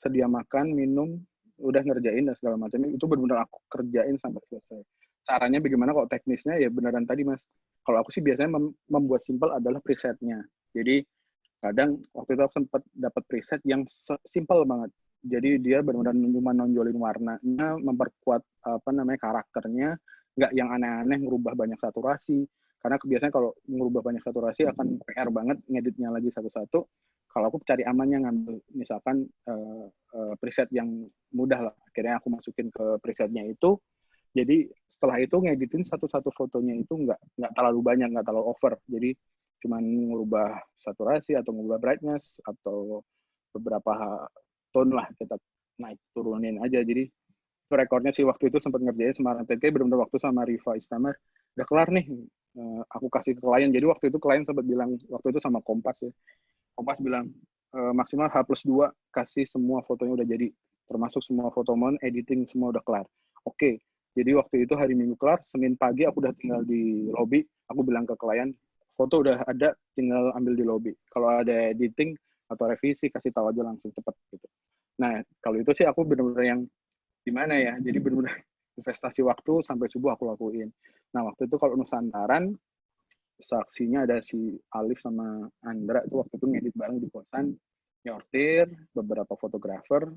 sedia makan, minum, udah ngerjain dan segala macamnya. Itu benar-benar aku kerjain sampai selesai. Caranya bagaimana, kalau teknisnya ya beneran tadi Mas. Kalau aku sih biasanya membuat simpel adalah presetnya. Jadi kadang waktu itu aku sempat dapat preset yang simpel banget. Jadi dia benar-benar cuma nonjolin warnanya, memperkuat karakternya, nggak yang aneh-aneh ngerubah banyak saturasi. Karena biasanya kalau ngerubah banyak saturasi akan PR banget ngeditnya lagi satu-satu. Kalau aku cari amannya ngambil misalkan preset yang mudah lah. Akhirnya aku masukin ke presetnya itu. Jadi setelah itu ngeditin satu-satu fotonya itu nggak terlalu banyak, nggak terlalu over. Jadi cuman ngubah saturasi atau ngubah brightness atau beberapa tone lah kita naik turunin aja. Jadi itu rekornya sih waktu itu sempat ngerjain Semarang 10K benar-benar waktu sama Riva Istamar. Udah kelar nih, aku kasih ke klien. Jadi waktu itu klien sempat bilang, waktu itu sama Kompas ya. Kompas bilang, maksimal H+2 kasih semua fotonya udah jadi. Termasuk semua foto mon, editing semua udah kelar. Oke, jadi waktu itu hari Minggu kelar, Senin pagi aku udah tinggal di lobby. Aku bilang ke klien, foto udah ada, tinggal ambil di lobby. Kalau ada editing atau revisi, kasih tahu aja langsung cepet gitu. Nah, kalau itu sih aku benar-benar yang gimana ya, jadi benar-benar investasi waktu sampai subuh aku lakuin. Nah, waktu itu kalau Nusantaran, saksinya ada si Alif sama Andra, itu waktu itu ngedit bareng di kosan, nyortir, beberapa fotografer,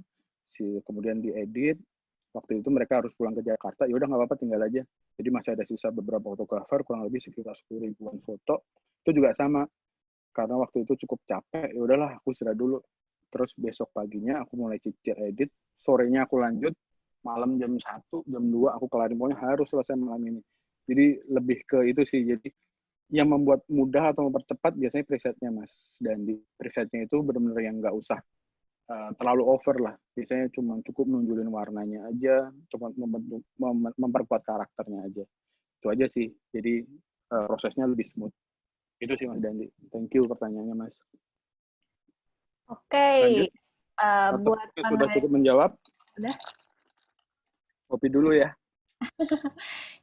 kemudian diedit. Waktu itu mereka harus pulang ke Jakarta, ya udah nggak apa-apa, tinggal aja. Jadi masih ada sisa beberapa fotografer, kurang lebih sekitar 10.000-an foto. Itu juga sama, karena waktu itu cukup capek, ya udahlah aku istirahat dulu. Terus besok paginya aku mulai cicil edit, sorenya aku lanjut, malam jam 1, jam 2 aku kelarin, pokoknya harus selesai malam ini. Jadi lebih ke itu sih, jadi yang membuat mudah atau mempercepat biasanya presetnya Mas. Dan di presetnya itu benar-benar yang nggak usah terlalu over lah. Biasanya cuma cukup nunjulin warnanya aja, cuma memperkuat karakternya aja. Itu aja sih. Jadi prosesnya lebih smooth. Itu sih Mas Dandi. Thank you pertanyaannya Mas. Oke. Buat sudah cukup menjawab. Udah. Kopi dulu ya.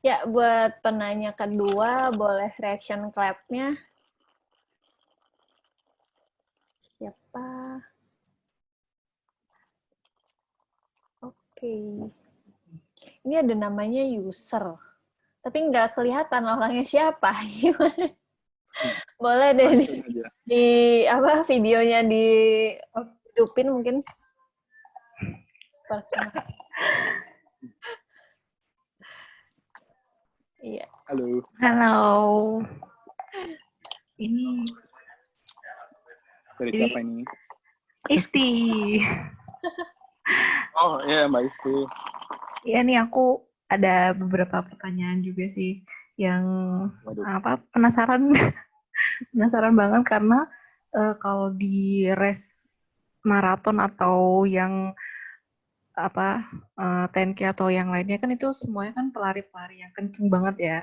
Ya, buat penanya kedua, boleh reaction clap-nya. Siapa? Oke. Ini ada namanya user. Tapi nggak kelihatan orangnya siapa. Boleh deh di apa videonya dihidupin mungkin. Iya. Halo. Halo. Ini dari siapa ini? Isti. Oh iya Mbak Isti. Iya nih aku ada beberapa pertanyaan juga sih yang penasaran penasaran banget karena kalau di race maraton atau yang 10K atau yang lainnya kan itu semuanya kan pelari-pelari yang kenceng banget ya.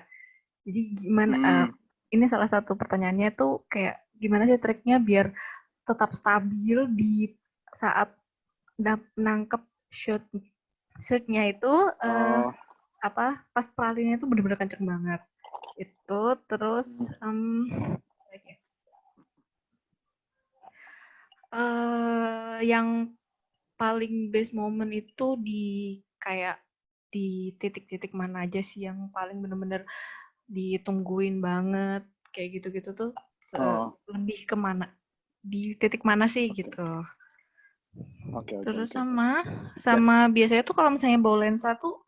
Jadi gimana ini salah satu pertanyaannya tuh kayak gimana sih triknya biar tetap stabil di saat nangkep shootnya itu pas pelarinya itu benar-benar kenceng banget itu terus yang paling best moment itu di kayak di titik-titik mana aja sih yang paling benar-benar ditungguin banget kayak gitu-gitu tuh lebih kemana di titik mana sih gitu. Terus sama biasanya tuh kalau misalnya bawa lensa tuh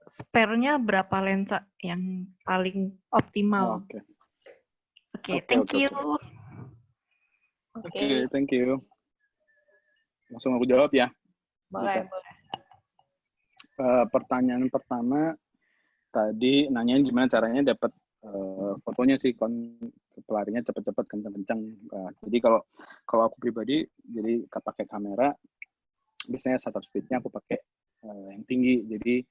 spare-nya berapa lensa yang paling optimal? Oke, thank you. Oke, thank you. Langsung aku jawab ya. Boleh. Pertanyaan pertama tadi nanyain gimana caranya dapat fotonya sih pelarinya cepet-cepet kencang-kencang. Jadi kalau aku pribadi jadi pakai kamera biasanya shutter speed-nya aku pakai yang tinggi. Jadi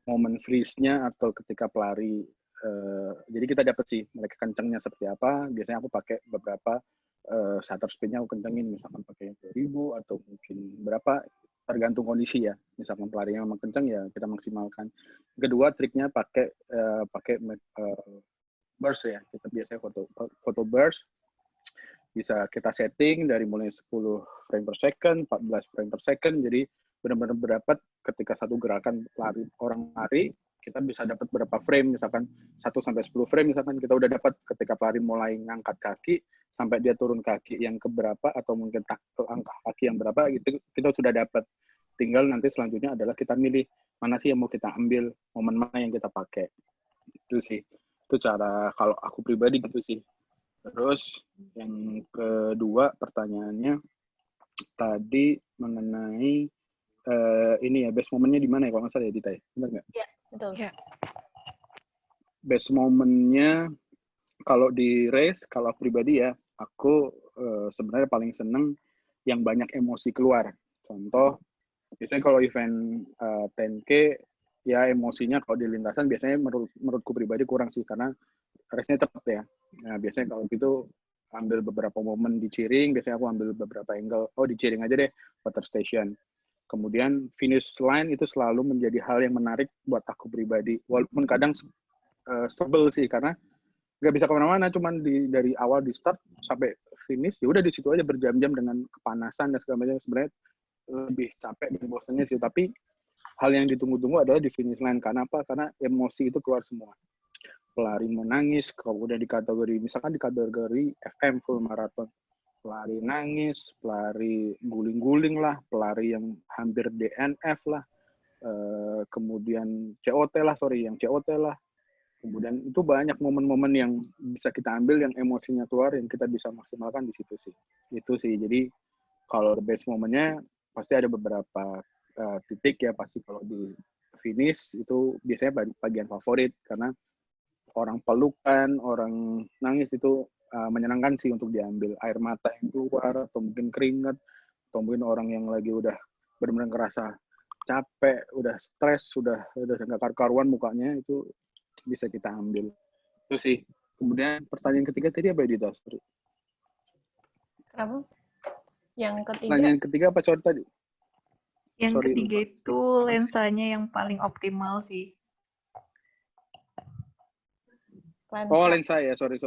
momen freeze-nya atau ketika pelari jadi kita dapat sih mereka kencangnya seperti apa. Biasanya aku pakai beberapa shutter speed-nya aku kencengin, misalkan pakai 2000 atau mungkin berapa, tergantung kondisi ya. Misalkan pelarinya memang kencang ya kita maksimalkan. Kedua triknya pakai burst ya. Kita biasanya foto burst bisa kita setting dari mulai 10 frame per second, 14 frame per second. Jadi benar-benar berdapat ketika satu gerakan orang lari kita bisa dapat berapa frame, misalkan 1 sampai 10 frame misalkan kita udah dapat ketika pelari mulai ngangkat kaki sampai dia turun kaki yang keberapa atau mungkin angka kaki yang berapa gitu kita sudah dapat. Tinggal nanti selanjutnya adalah kita milih mana sih yang mau kita ambil, momen mana yang kita pakai. Itu sih. Itu cara kalau aku pribadi gitu sih. Terus yang kedua pertanyaannya tadi mengenai ini ya best momennya di mana ya kalau nggak salah ya Dita ya, benar nggak? Iya betul. Ya. Best momennya kalau di race kalau aku pribadi ya aku sebenarnya paling seneng yang banyak emosi keluar. Contoh biasanya kalau event 10K ya emosinya kalau di lintasan biasanya menurutku pribadi kurang sih karena race-nya cepat ya. Nah biasanya kalau gitu ambil beberapa momen di cheering, biasanya aku ambil beberapa angle. Oh di cheering aja deh, water station. Kemudian finish line itu selalu menjadi hal yang menarik buat aku pribadi. Walaupun kadang sebel sih karena nggak bisa kemana-mana, cuman dari awal di start sampai finish ya udah di situ aja berjam-jam dengan kepanasan dan segala macam. Sebenarnya lebih capek dan bosannya sih. Tapi hal yang ditunggu-tunggu adalah di finish line. Karena apa? Karena emosi itu keluar semua. Pelari menangis, kalau udah di kategori misalkan di kategori FM full marathon. Pelari nangis, pelari guling-guling lah, pelari yang hampir DNF lah, kemudian yang COT lah. Kemudian itu banyak momen-momen yang bisa kita ambil yang emosinya keluar, yang kita bisa maksimalkan di situ sih. Itu sih, jadi kalau the best momennya pasti ada beberapa titik ya, pasti kalau di finish itu biasanya bagian favorit, karena orang pelukan, orang nangis itu menyenangkan sih untuk diambil. Air mata yang keluar, atau mungkin keringat, atau mungkin orang yang lagi udah benar-benar ngerasa capek, udah stres, udah nggak karu-karuan mukanya, itu bisa kita ambil. Itu sih. Kemudian pertanyaan ketiga tadi apa ya, Dita? Kenapa? Yang ketiga? Pertanyaan ketiga apa sorry tadi? Yang ketiga itu lensanya yang paling optimal sih. Lensa. Oh, lensa ya, sorry.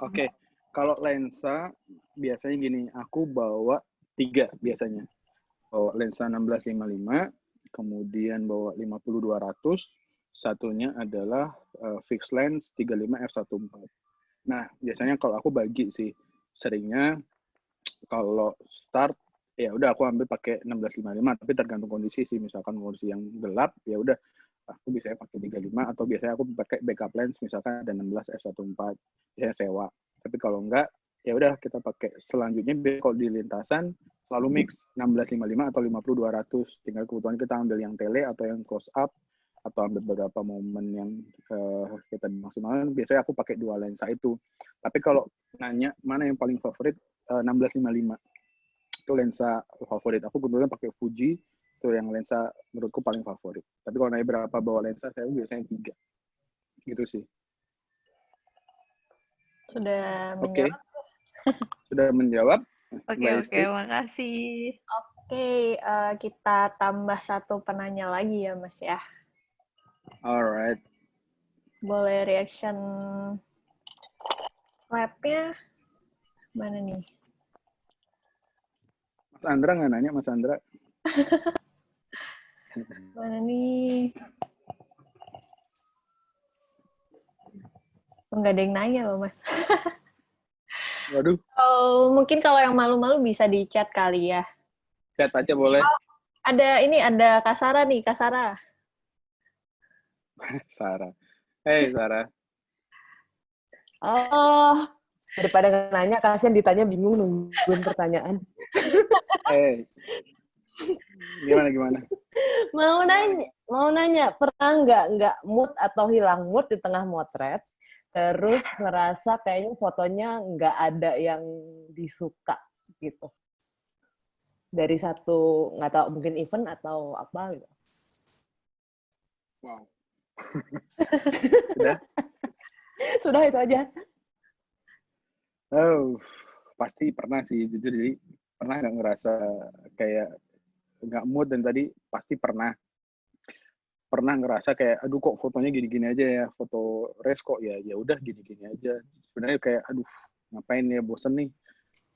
Oke. Kalau lensa, biasanya gini, aku bawa 3 biasanya. Bawa lensa 16-55, kemudian bawa 50-200, satunya adalah fixed lens 35 f1.4. Nah, biasanya kalau aku bagi sih, seringnya kalau start, ya udah aku ambil pakai 16-55, tapi tergantung kondisi sih, misalkan kondisi yang gelap, ya udah aku bisa pakai 35 atau biasanya aku pakai backup lens misalkan ada 16 f1.4 biasanya sewa. Tapi kalau enggak ya udah kita pakai selanjutnya. Kalau di lintasan selalu mix 1655 atau 50-200. Tinggal kebutuhan kita ambil yang tele atau yang close up atau ambil beberapa momen yang kita maksimalkan. Biasanya aku pakai 2 lensa itu. Tapi kalau nanya mana yang paling favorit, 1655 itu lensa favorit. Aku kebetulan pakai Fuji, itu yang lensa menurutku paling favorit. Tapi kalau nanya berapa bawa lensa, saya biasanya 3. Gitu sih. Sudah Oke. menjawab. Sudah menjawab. Oke, makasih. Oke, kita tambah 1 penanya lagi ya, Mas ya. Alright. Boleh reaction lab-nya mana nih? Mas Andra nggak nanya, Mas Andra? Mana nih? Nggak ada yang nanya loh, Mas. Waduh. Oh, mungkin kalau yang malu-malu bisa di chat kali ya. Chat aja boleh. Oh, ada Kasara nih, Kasara. Sarah. Hey, Sarah. Oh, daripada nanya, kasihan ditanya bingung nungguin pertanyaan. Hey. Gimana? Mau nanya, pernah nggak mood atau hilang mood di tengah motret, terus ngerasa kayaknya fotonya nggak ada yang disuka gitu. Dari satu, nggak tahu mungkin event atau apa gitu. Wow. Sudah? Sudah itu aja. Oh, pasti pernah sih, jujur. Jadi pernah nggak ngerasa kayak nggak mood, dan tadi pasti pernah ngerasa kayak aduh kok fotonya gini-gini aja ya, foto res kok ya udah gini-gini aja. Sebenarnya kayak aduh ngapain ya, bosen nih,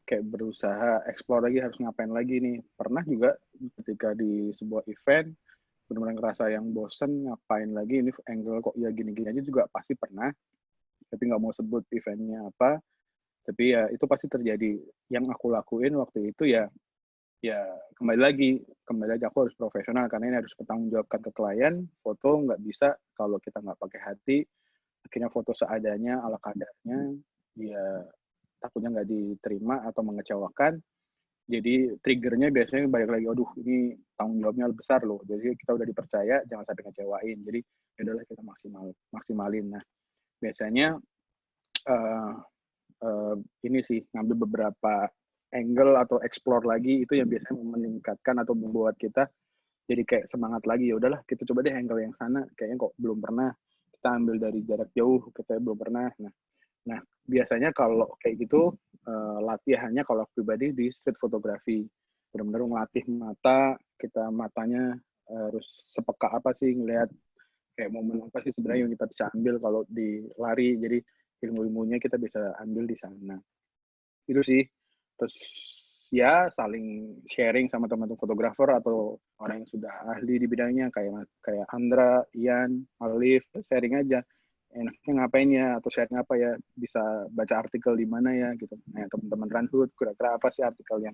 kayak berusaha explore lagi, harus ngapain lagi nih. Pernah juga ketika di sebuah event benar-benar ngerasa yang bosen, ngapain lagi ini angle kok ya gini-gini aja, juga pasti pernah. Tapi nggak mau sebut eventnya apa, tapi ya itu pasti terjadi. Yang aku lakuin waktu itu ya kembali lagi aku harus profesional, karena ini harus bertanggungjawabkan ke klien. Foto nggak bisa kalau kita nggak pakai hati, akhirnya foto seadanya, ala kadarnya, ya takutnya nggak diterima atau mengecewakan. Jadi triggernya biasanya balik lagi, aduh ini tanggung jawabnya besar loh, jadi kita udah dipercaya, jangan sampai ngecewain. Jadi yaudahlah kita maksimalin. Nah biasanya ini sih ngambil beberapa angle atau explore lagi, itu yang biasanya meningkatkan atau membuat kita jadi kayak semangat lagi. Ya udahlah kita coba deh angle yang sana, kayaknya kok belum pernah, kita ambil dari jarak jauh, kita belum pernah. Nah biasanya kalau kayak gitu latihannya kalau pribadi di street photography, benar-benar melatih mata kita, matanya harus sepeka apa sih ngelihat kayak momen apa sih sebenarnya yang kita bisa ambil kalau di lari. Jadi ilmu-ilmunya kita bisa ambil di sana. Itu sih. Terus ya saling sharing sama teman-teman fotografer atau orang yang sudah ahli di bidangnya, kayak Andra, Ian, Alif, sharing aja enaknya ngapain ya, atau sharing apa ya, bisa baca artikel di mana ya gitu. Nah teman-teman Runhood, kira-kira apa sih artikel yang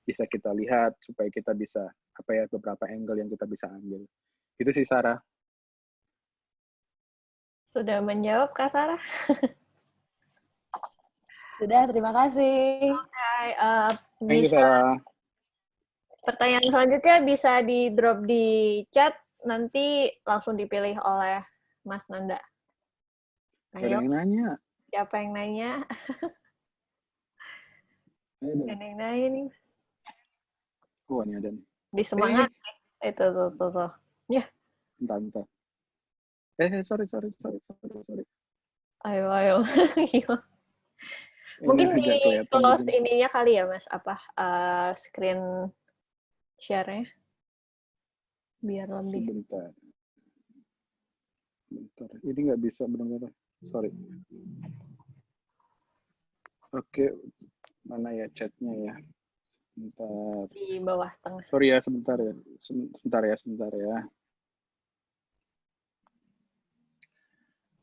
bisa kita lihat supaya kita bisa apa ya, beberapa angle yang kita bisa ambil. Itu sih Sarah. Sudah menjawab, Kak Sarah? Sudah, terima kasih. Hai, Thank you, bisa Sarah. pertanyaan selanjutnya bisa di drop di chat, nanti langsung dipilih oleh Mas Nanda. Ada yang nanya. Siapa yang nanya? Ada yang nanya nih. Oh, ini ada nih. Di semangat. Itu tuh. Ya. Bentar. Sorry. Ayo. Mungkin di close ininya kali ya, Mas, apa screen share-nya biar lebih. Bentar. Ini nggak bisa benar-benar. Sorry. Oke, mana ya chatnya ya? Bentar. Di bawah tengah. Sorry ya, sebentar ya.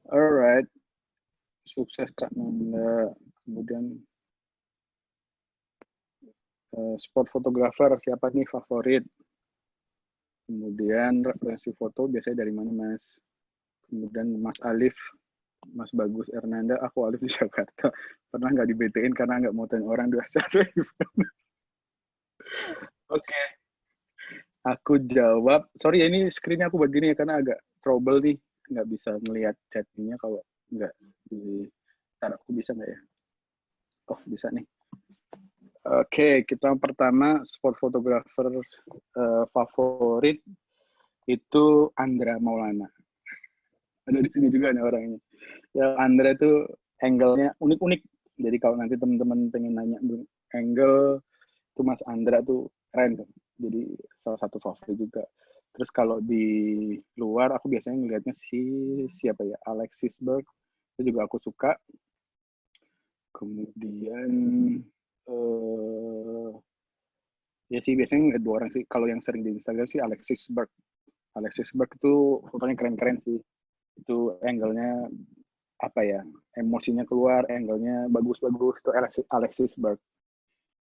Alright. Sukses Kak Nanda. Kemudian sport fotografer siapa nih favorit? Kemudian referensi foto biasanya dari mana Mas? Kemudian Mas Alif, Mas Bagus Ernanda, aku Alif di Jakarta. Pernah nggak di-BT-in karena nggak mau tanya orang 21 event? Oke, aku jawab. Sorry ya, ini screen-nya aku buat gini ya, karena agak trouble nih. Nggak bisa melihat chatnya kalau nggak di... Ntar aku bisa nggak ya? Oh, bisa nih. Oke, kita pertama sport fotografer favorit itu Andra Maulana. Ada di sini juga nih orangnya. Ya, Andra tuh angle-nya unik-unik. Jadi kalau nanti teman-teman pengen nanya angle, tuh Mas Andra tuh keren tuh. Jadi salah satu favorit juga. Terus kalau di luar aku biasanya ngelihatnya siapa ya, Alexis Berg, itu juga aku suka. Kemudian ya sih biasanya ngeliat 2 orang sih. Kalau yang sering di Instagram sih Alexis Berg. Alexis Berg itu fotonya keren-keren sih. Itu angle-nya apa ya, emosinya keluar, angle-nya bagus-bagus, itu Alexis Berg.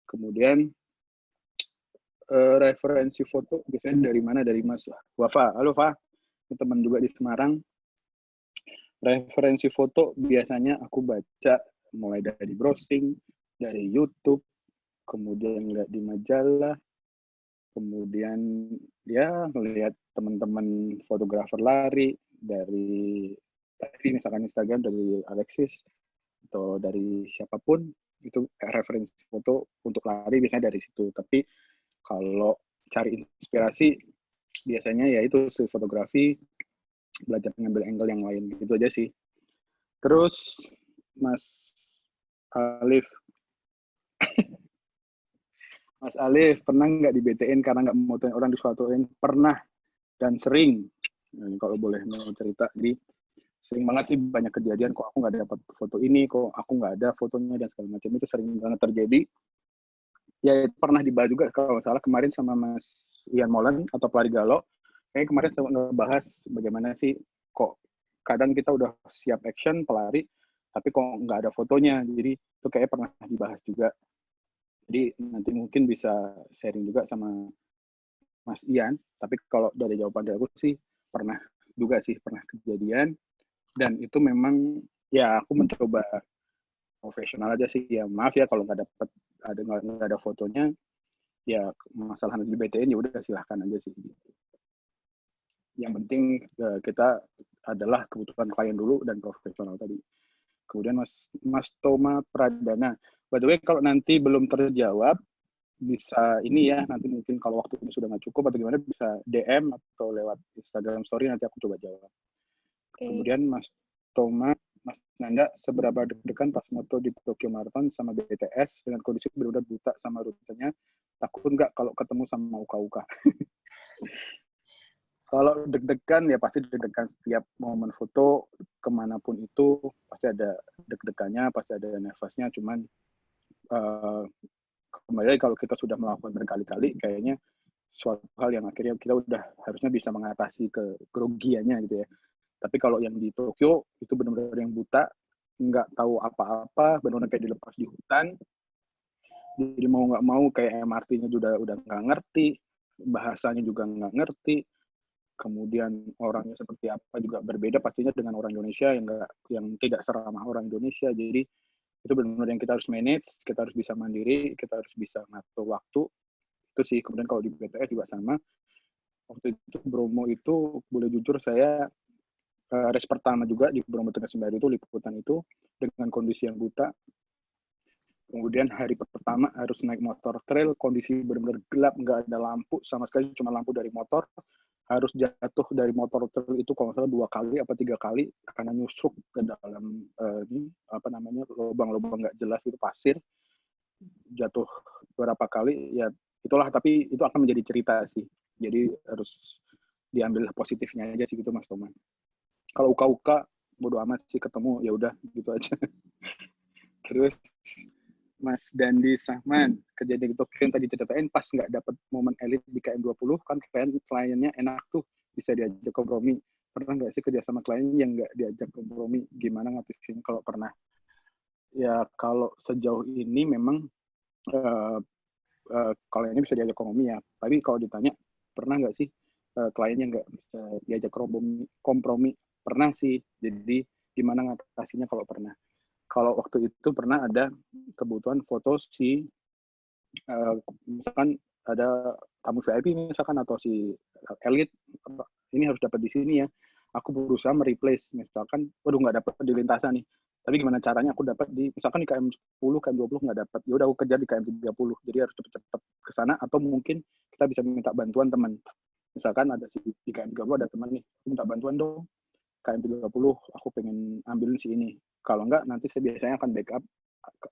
Kemudian referensi foto biasanya dari mana? Dari Mas Wafa. Halo Fa, teman juga di Semarang. Referensi foto biasanya aku baca mulai dari browsing, dari YouTube, kemudian lihat di majalah, kemudian ya ngelihat teman-teman fotografer lari dari tadi misalkan Instagram dari Alexis atau dari siapapun, itu referensi foto untuk lari biasanya dari situ. Tapi kalau cari inspirasi biasanya ya itu fotografi, belajar ngambil angle yang lain, gitu aja sih. Terus Mas Alif Mas Alif pernah nggak di-BT-in karena nggak mau tanya orang disuatuin? Pernah dan sering. Nah, kalau boleh mau cerita, jadi sering banget sih banyak kejadian kok aku nggak dapat foto ini, kok aku nggak ada fotonya dan segala macam, itu sering banget terjadi. Ya itu pernah dibahas juga kalau salah kemarin sama Mas Ian Molan atau pelari Galo. Kayaknya kemarin saya ngebahas bagaimana sih kok kadang kita udah siap action pelari, tapi kok nggak ada fotonya. Jadi itu kayak pernah dibahas juga. Jadi nanti mungkin bisa sharing juga sama Mas Ian. Tapi kalau dari jawaban dari aku sih pernah juga sih, pernah kejadian. Dan itu memang ya aku mencoba profesional aja sih. Ya maaf ya kalau nggak ada fotonya, ya masalah di BTN ya udah silahkan aja sih. Yang penting kita adalah kebutuhan klien dulu dan profesional tadi. Kemudian Mas Toma Pradana. By the way, kalau nanti belum terjawab, bisa ini ya, nanti mungkin kalau waktu ini sudah nggak cukup atau gimana, bisa DM atau lewat Instagram Story, nanti aku coba jawab. Okay. Kemudian Mas Toma, Mas Nanda, seberapa deg-degan pas moto di Tokyo Marathon sama BTS dengan kondisi benar-benar buta sama rutenya, takut nggak kalau ketemu sama uka-uka? Kalau deg-degan ya pasti deg-degan setiap momen foto, kemanapun itu pasti ada deg-degannya, pasti ada nervousnya, cuman kembali kalau kita sudah melakukan berkali-kali, kayaknya suatu hal yang akhirnya kita udah harusnya bisa mengatasi kerugiannya gitu ya. Tapi kalau yang di Tokyo itu benar-benar yang buta, nggak tahu apa-apa, benar-benar kayak dilepas di hutan. Jadi mau nggak mau kayak MRT-nya udah nggak ngerti, bahasanya juga nggak ngerti. Kemudian orangnya seperti apa juga berbeda pastinya dengan orang Indonesia yang tidak seramah orang Indonesia. Jadi itu benar-benar yang kita harus manage, kita harus bisa mandiri, kita harus bisa ngatur waktu. Itu sih. Kemudian kalau di BTS juga sama. Waktu itu Bromo itu, boleh jujur saya race pertama juga di Bromo Tengah Sembari itu, liputan itu dengan kondisi yang buta. Kemudian hari pertama harus naik motor trail, kondisi benar-benar gelap, nggak ada lampu sama sekali, cuma lampu dari motor. Harus jatuh dari motor trail itu kalau nggak salah 2 kali apa 3 kali karena nyusuk ke dalam lubang-lubang nggak jelas itu pasir. Jatuh beberapa kali ya itulah, tapi itu akan menjadi cerita sih. Jadi harus diambil positifnya aja sih gitu Mas Toman. Kalau uka-uka bodo amat sih, ketemu ya udah gitu aja. Terus Mas Dandi Sahman, kejadian di Tokyo yang tadi ceritain pas nggak dapat momen elit di KM20 kan, kliennya enak tuh, bisa diajak kompromi. Pernah nggak sih kerja sama klien yang nggak diajak kompromi? Gimana ngatasin kalau pernah? Ya kalau sejauh ini memang kliennya bisa diajak kompromi ya. Tapi kalau ditanya pernah nggak sih kliennya nggak bisa diajak kompromi? Pernah sih. Jadi gimana ngatasinya kalau pernah. Kalau waktu itu pernah ada kebutuhan foto si misalkan ada tamu VIP misalkan atau si elit ini harus dapat di sini ya. Aku berusaha mereplace misalkan, waduh nggak dapat di lintasan nih. Tapi gimana caranya aku dapat di misalkan di KM 10, KM 20 nggak dapat. Ya udah aku kejar di KM 30. Jadi harus cepet-cepet ke sana atau mungkin kita bisa minta bantuan teman. Misalkan ada di KM 30 ada teman nih, minta bantuan dong. KM 30 aku pengen ambilin si ini. Kalau enggak nanti saya biasanya akan backup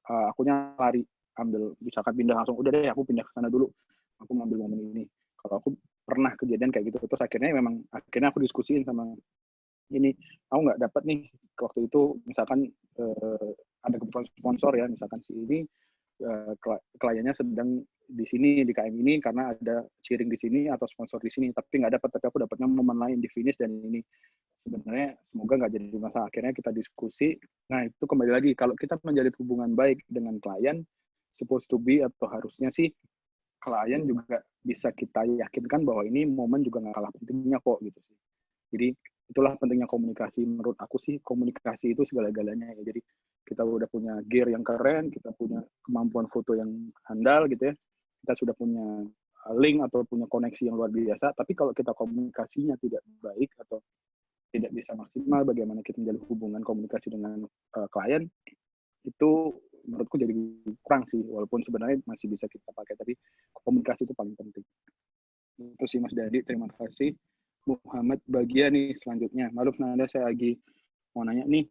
akunya lari ambil misalkan pindah langsung udah deh aku pindah ke sana dulu aku ngambil momen ini. Kalau aku pernah kejadian kayak gitu terus akhirnya aku diskusiin sama ini aku nggak dapat nih waktu itu misalkan ada kebutuhan sponsor ya misalkan si ini kliennya sedang di sini di KM ini karena ada cheering di sini atau sponsor di sini tapi nggak dapat tapi aku dapatnya momen lain di finish dan ini sebenarnya semoga nggak jadi masalah akhirnya kita diskusi. Nah itu kembali lagi kalau kita menjalin hubungan baik dengan klien supposed to be atau harusnya sih klien juga bisa kita yakinkan bahwa ini momen juga nggak kalah pentingnya kok gitu sih. Jadi itulah pentingnya komunikasi. Menurut aku sih komunikasi itu segala-galanya ya. Jadi kita udah punya gear yang keren, kita punya kemampuan foto yang handal gitu ya. Kita sudah punya link atau punya koneksi yang luar biasa. Tapi kalau kita komunikasinya tidak baik atau tidak bisa maksimal bagaimana kita menjalin hubungan komunikasi dengan klien, itu menurutku jadi kurang sih. Walaupun sebenarnya masih bisa kita pakai, tapi komunikasi itu paling penting. Itu sih Mas Dadi, terima kasih. Muhammad bagian nih selanjutnya. Maaf Nanda, saya lagi mau nanya nih.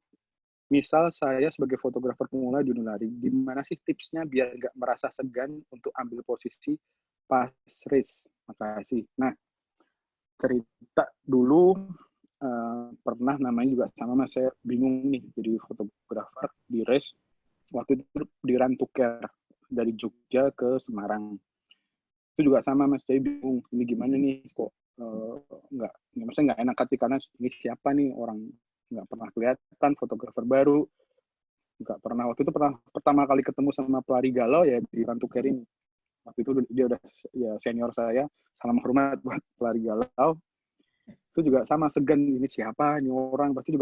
Misal saya sebagai fotografer pemula di lari, gimana sih tipsnya biar nggak merasa segan untuk ambil posisi pas race? Makasih. Nah, cerita dulu pernah namanya juga sama Mas, saya bingung nih jadi fotografer di race. Waktu itu di Rantuker dari Jogja ke Semarang. Itu juga sama Mas, saya bingung ini gimana nih kok maksudnya nggak enak hati karena ini siapa nih orang nggak pernah kelihatan fotografer baru nggak pernah waktu itu pertama kali ketemu sama pelari galau ya di Rantuker ini waktu itu dia udah ya senior saya salam hormat buat pelari galau itu juga sama segan ini siapa ini orang pasti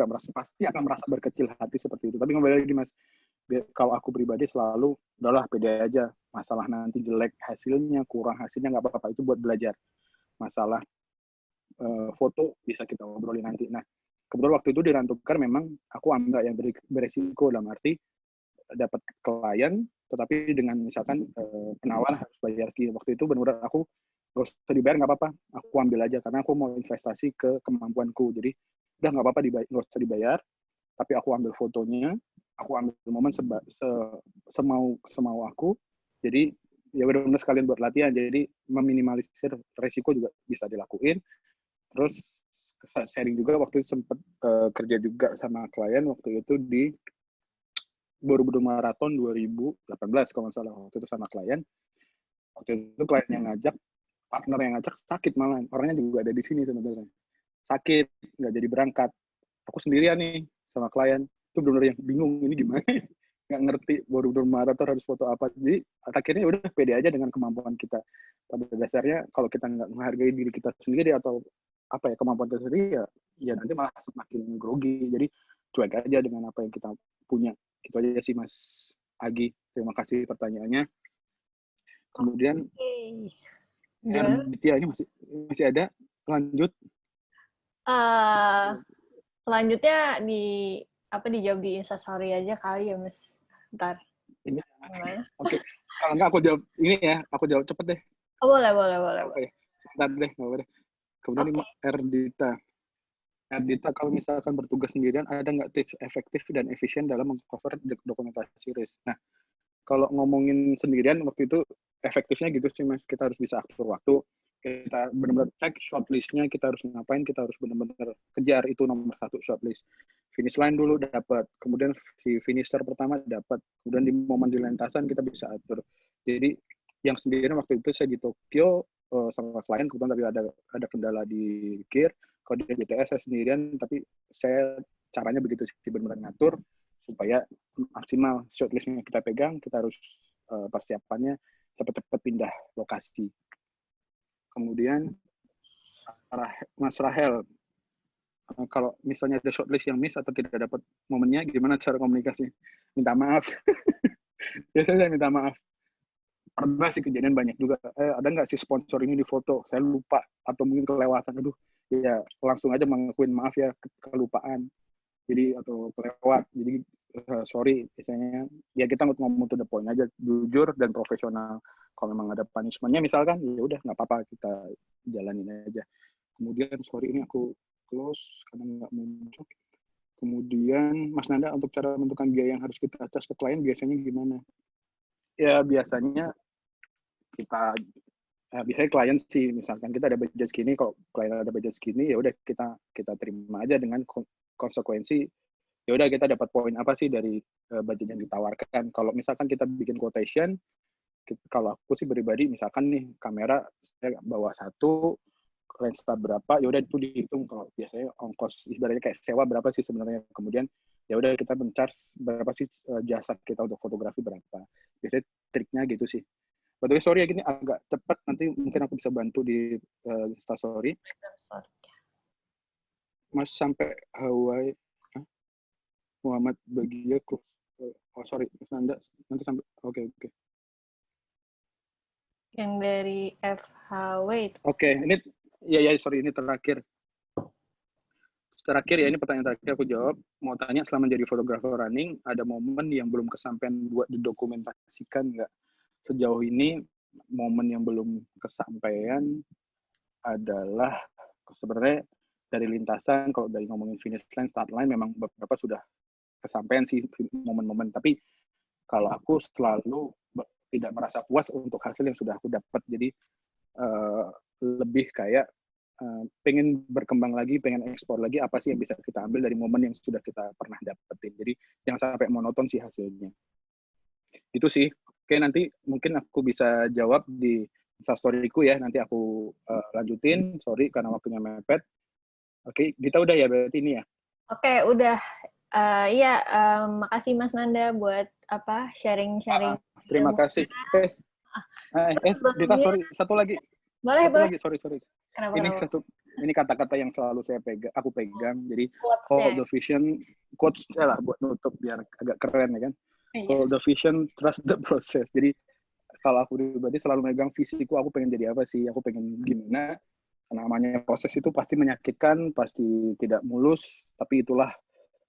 akan merasa berkecil hati seperti itu tapi kembali lagi Mas kalau aku pribadi selalu udahlah pede aja masalah nanti jelek hasilnya kurang hasilnya nggak apa-apa itu buat belajar masalah foto bisa kita obrolin nanti. Nah, kebetulan waktu itu di Rantuker memang aku ambil yang beresiko dalam arti dapat klien, tetapi dengan misalkan penawar harus bayar sekian. Waktu itu benar-benar aku gak usah dibayar nggak apa-apa, aku ambil aja karena aku mau investasi ke kemampuanku. Jadi udah nggak apa-apa nggak usah dibayar, tapi aku ambil fotonya, aku ambil momen semau aku. Jadi ya benar-benar sekalian buat latihan. Jadi meminimalisir resiko juga bisa dilakuin. Terus sharing juga waktu itu sempat kerja juga sama klien waktu itu di Borobudur Marathon 2018 kalau nggak salah waktu itu sama klien. Waktu itu klien yang ngajak, partner yang ngajak sakit malah. Orangnya juga ada di sini sebenarnya. Sakit, nggak jadi berangkat. Aku sendirian nih sama klien. Itu benar-benar yang bingung ini gimana. Nggak ngerti Borobudur Marathon harus foto apa. Jadi akhirnya udah pede aja dengan kemampuan kita. Pada dasarnya kalau kita nggak menghargai diri kita sendiri atau apa ya kemampuan tersendiri ya nanti malah semakin grogi jadi cuek aja dengan apa yang kita punya itu aja sih Mas Agi terima kasih pertanyaannya kemudian Erditya ini masih ada lanjut selanjutnya dijawab di Instastory aja kali ya Mas ntar oke. Kalau enggak aku jawab ini ya aku jawab cepet deh boleh oke. Ntar deh nggak boleh. Kemudian Erdita, kalau misalkan bertugas sendirian, ada nggak tips efektif dan efisien dalam mengcover dokumentasi race? Nah, kalau ngomongin sendirian, waktu itu efektifnya gitu sih, Mas. Kita harus bisa atur waktu. Kita benar-benar cek shortlist-nya, kita harus ngapain, kita harus benar-benar kejar itu nomor 1 shortlist. Finish line dulu dapat, kemudian si finisher pertama dapat, kemudian di momen di lintasan kita bisa atur. Jadi, yang sendirian waktu itu saya di Tokyo, sama klien kebetulan tapi ada kendala di gear kalau di BTS saya sendirian tapi saya caranya begitu sih benar-benar ngatur supaya maksimal shortlistnya kita pegang kita harus persiapannya cepat-cepat pindah lokasi kemudian Mas Rahel kalau misalnya ada shortlist yang miss atau tidak dapat momennya, gimana cara komunikasi? Minta maaf. Biasanya saya minta maaf. Pernah sih kejadian banyak juga. Ada nggak sih sponsor ini di foto? Saya lupa atau mungkin kelewatan. Aduh, ya langsung aja mengakuin maaf ya kelupaan. Jadi atau kelewat. Jadi sorry, biasanya ya kita ngomong to the point aja, jujur dan profesional. Kalau memang ada punishment-nya misalkan, ya udah nggak apa-apa, kita jalanin aja. Kemudian sorry ini aku close karena nggak muncul. Kemudian Mas Nanda, untuk cara menentukan biaya yang harus kita charge ke klien biasanya gimana? Ya biasanya kita biasanya klien sih, misalkan kita ada budget segini, kalau klien ada budget segini ya udah kita terima aja dengan konsekuensi. Ya udah kita dapat poin apa sih dari budget yang ditawarkan. Kalau misalkan kita bikin quotation, kalau aku sih pribadi misalkan nih kamera saya bawa satu, lensa berapa, ya udah itu dihitung. Kalau biasanya ongkos ibaratnya kayak sewa berapa sih sebenarnya, kemudian ya udah kita men-charge berapa sih jasa kita untuk fotografi berapa. Biasanya triknya gitu sih. By sorry ya gini agak cepat, nanti mungkin aku bisa bantu di Instastory. Mas sampai Hawaii, Muhammad Bagia, oh sorry Mas Nanda nanti sampai oke. Yang dari FHW itu. Oke, ini ya sorry ini terakhir ya, ini pertanyaan terakhir aku jawab. Mau tanya, selama jadi fotografer running, ada momen yang belum kesampaian buat didokumentasikan nggak? Sejauh ini, momen yang belum kesampaian adalah sebenarnya dari lintasan, kalau dari ngomongin finish line, start line, memang beberapa sudah kesampaian sih momen-momen. Tapi kalau aku selalu tidak merasa puas untuk hasil yang sudah aku dapat. Jadi lebih kayak pengen berkembang lagi, pengen ekspor lagi apa sih yang bisa kita ambil dari momen yang sudah kita pernah dapetin. Jadi jangan sampai monoton sih hasilnya. Itu sih. Oke, nanti mungkin aku bisa jawab di Instastory-ku ya. Nanti aku lanjutin. Sorry karena waktunya mepet. Oke, kita udah ya berarti ini ya. Oke, udah. Makasih Mas Nanda buat sharing-sharing. Terima kasih. Dita, sorry, satu lagi. Boleh. Lagi, sorry. Kenapa? Ini kata-kata yang selalu aku pegang. Jadi Quotes-nya. all the vision, quotes lah buat nutup biar agak keren ya kan. Iya. All the vision, trust the process. Jadi kalau aku pribadi selalu megang visiku, aku pengen jadi apa sih, aku pengen gimana. Namanya proses itu pasti menyakitkan, pasti tidak mulus, tapi itulah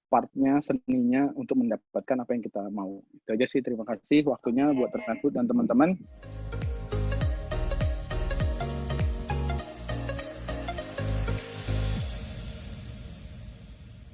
partnya, seninya untuk mendapatkan apa yang kita mau. Itu aja sih, terima kasih waktunya buat Renhut dan teman-teman.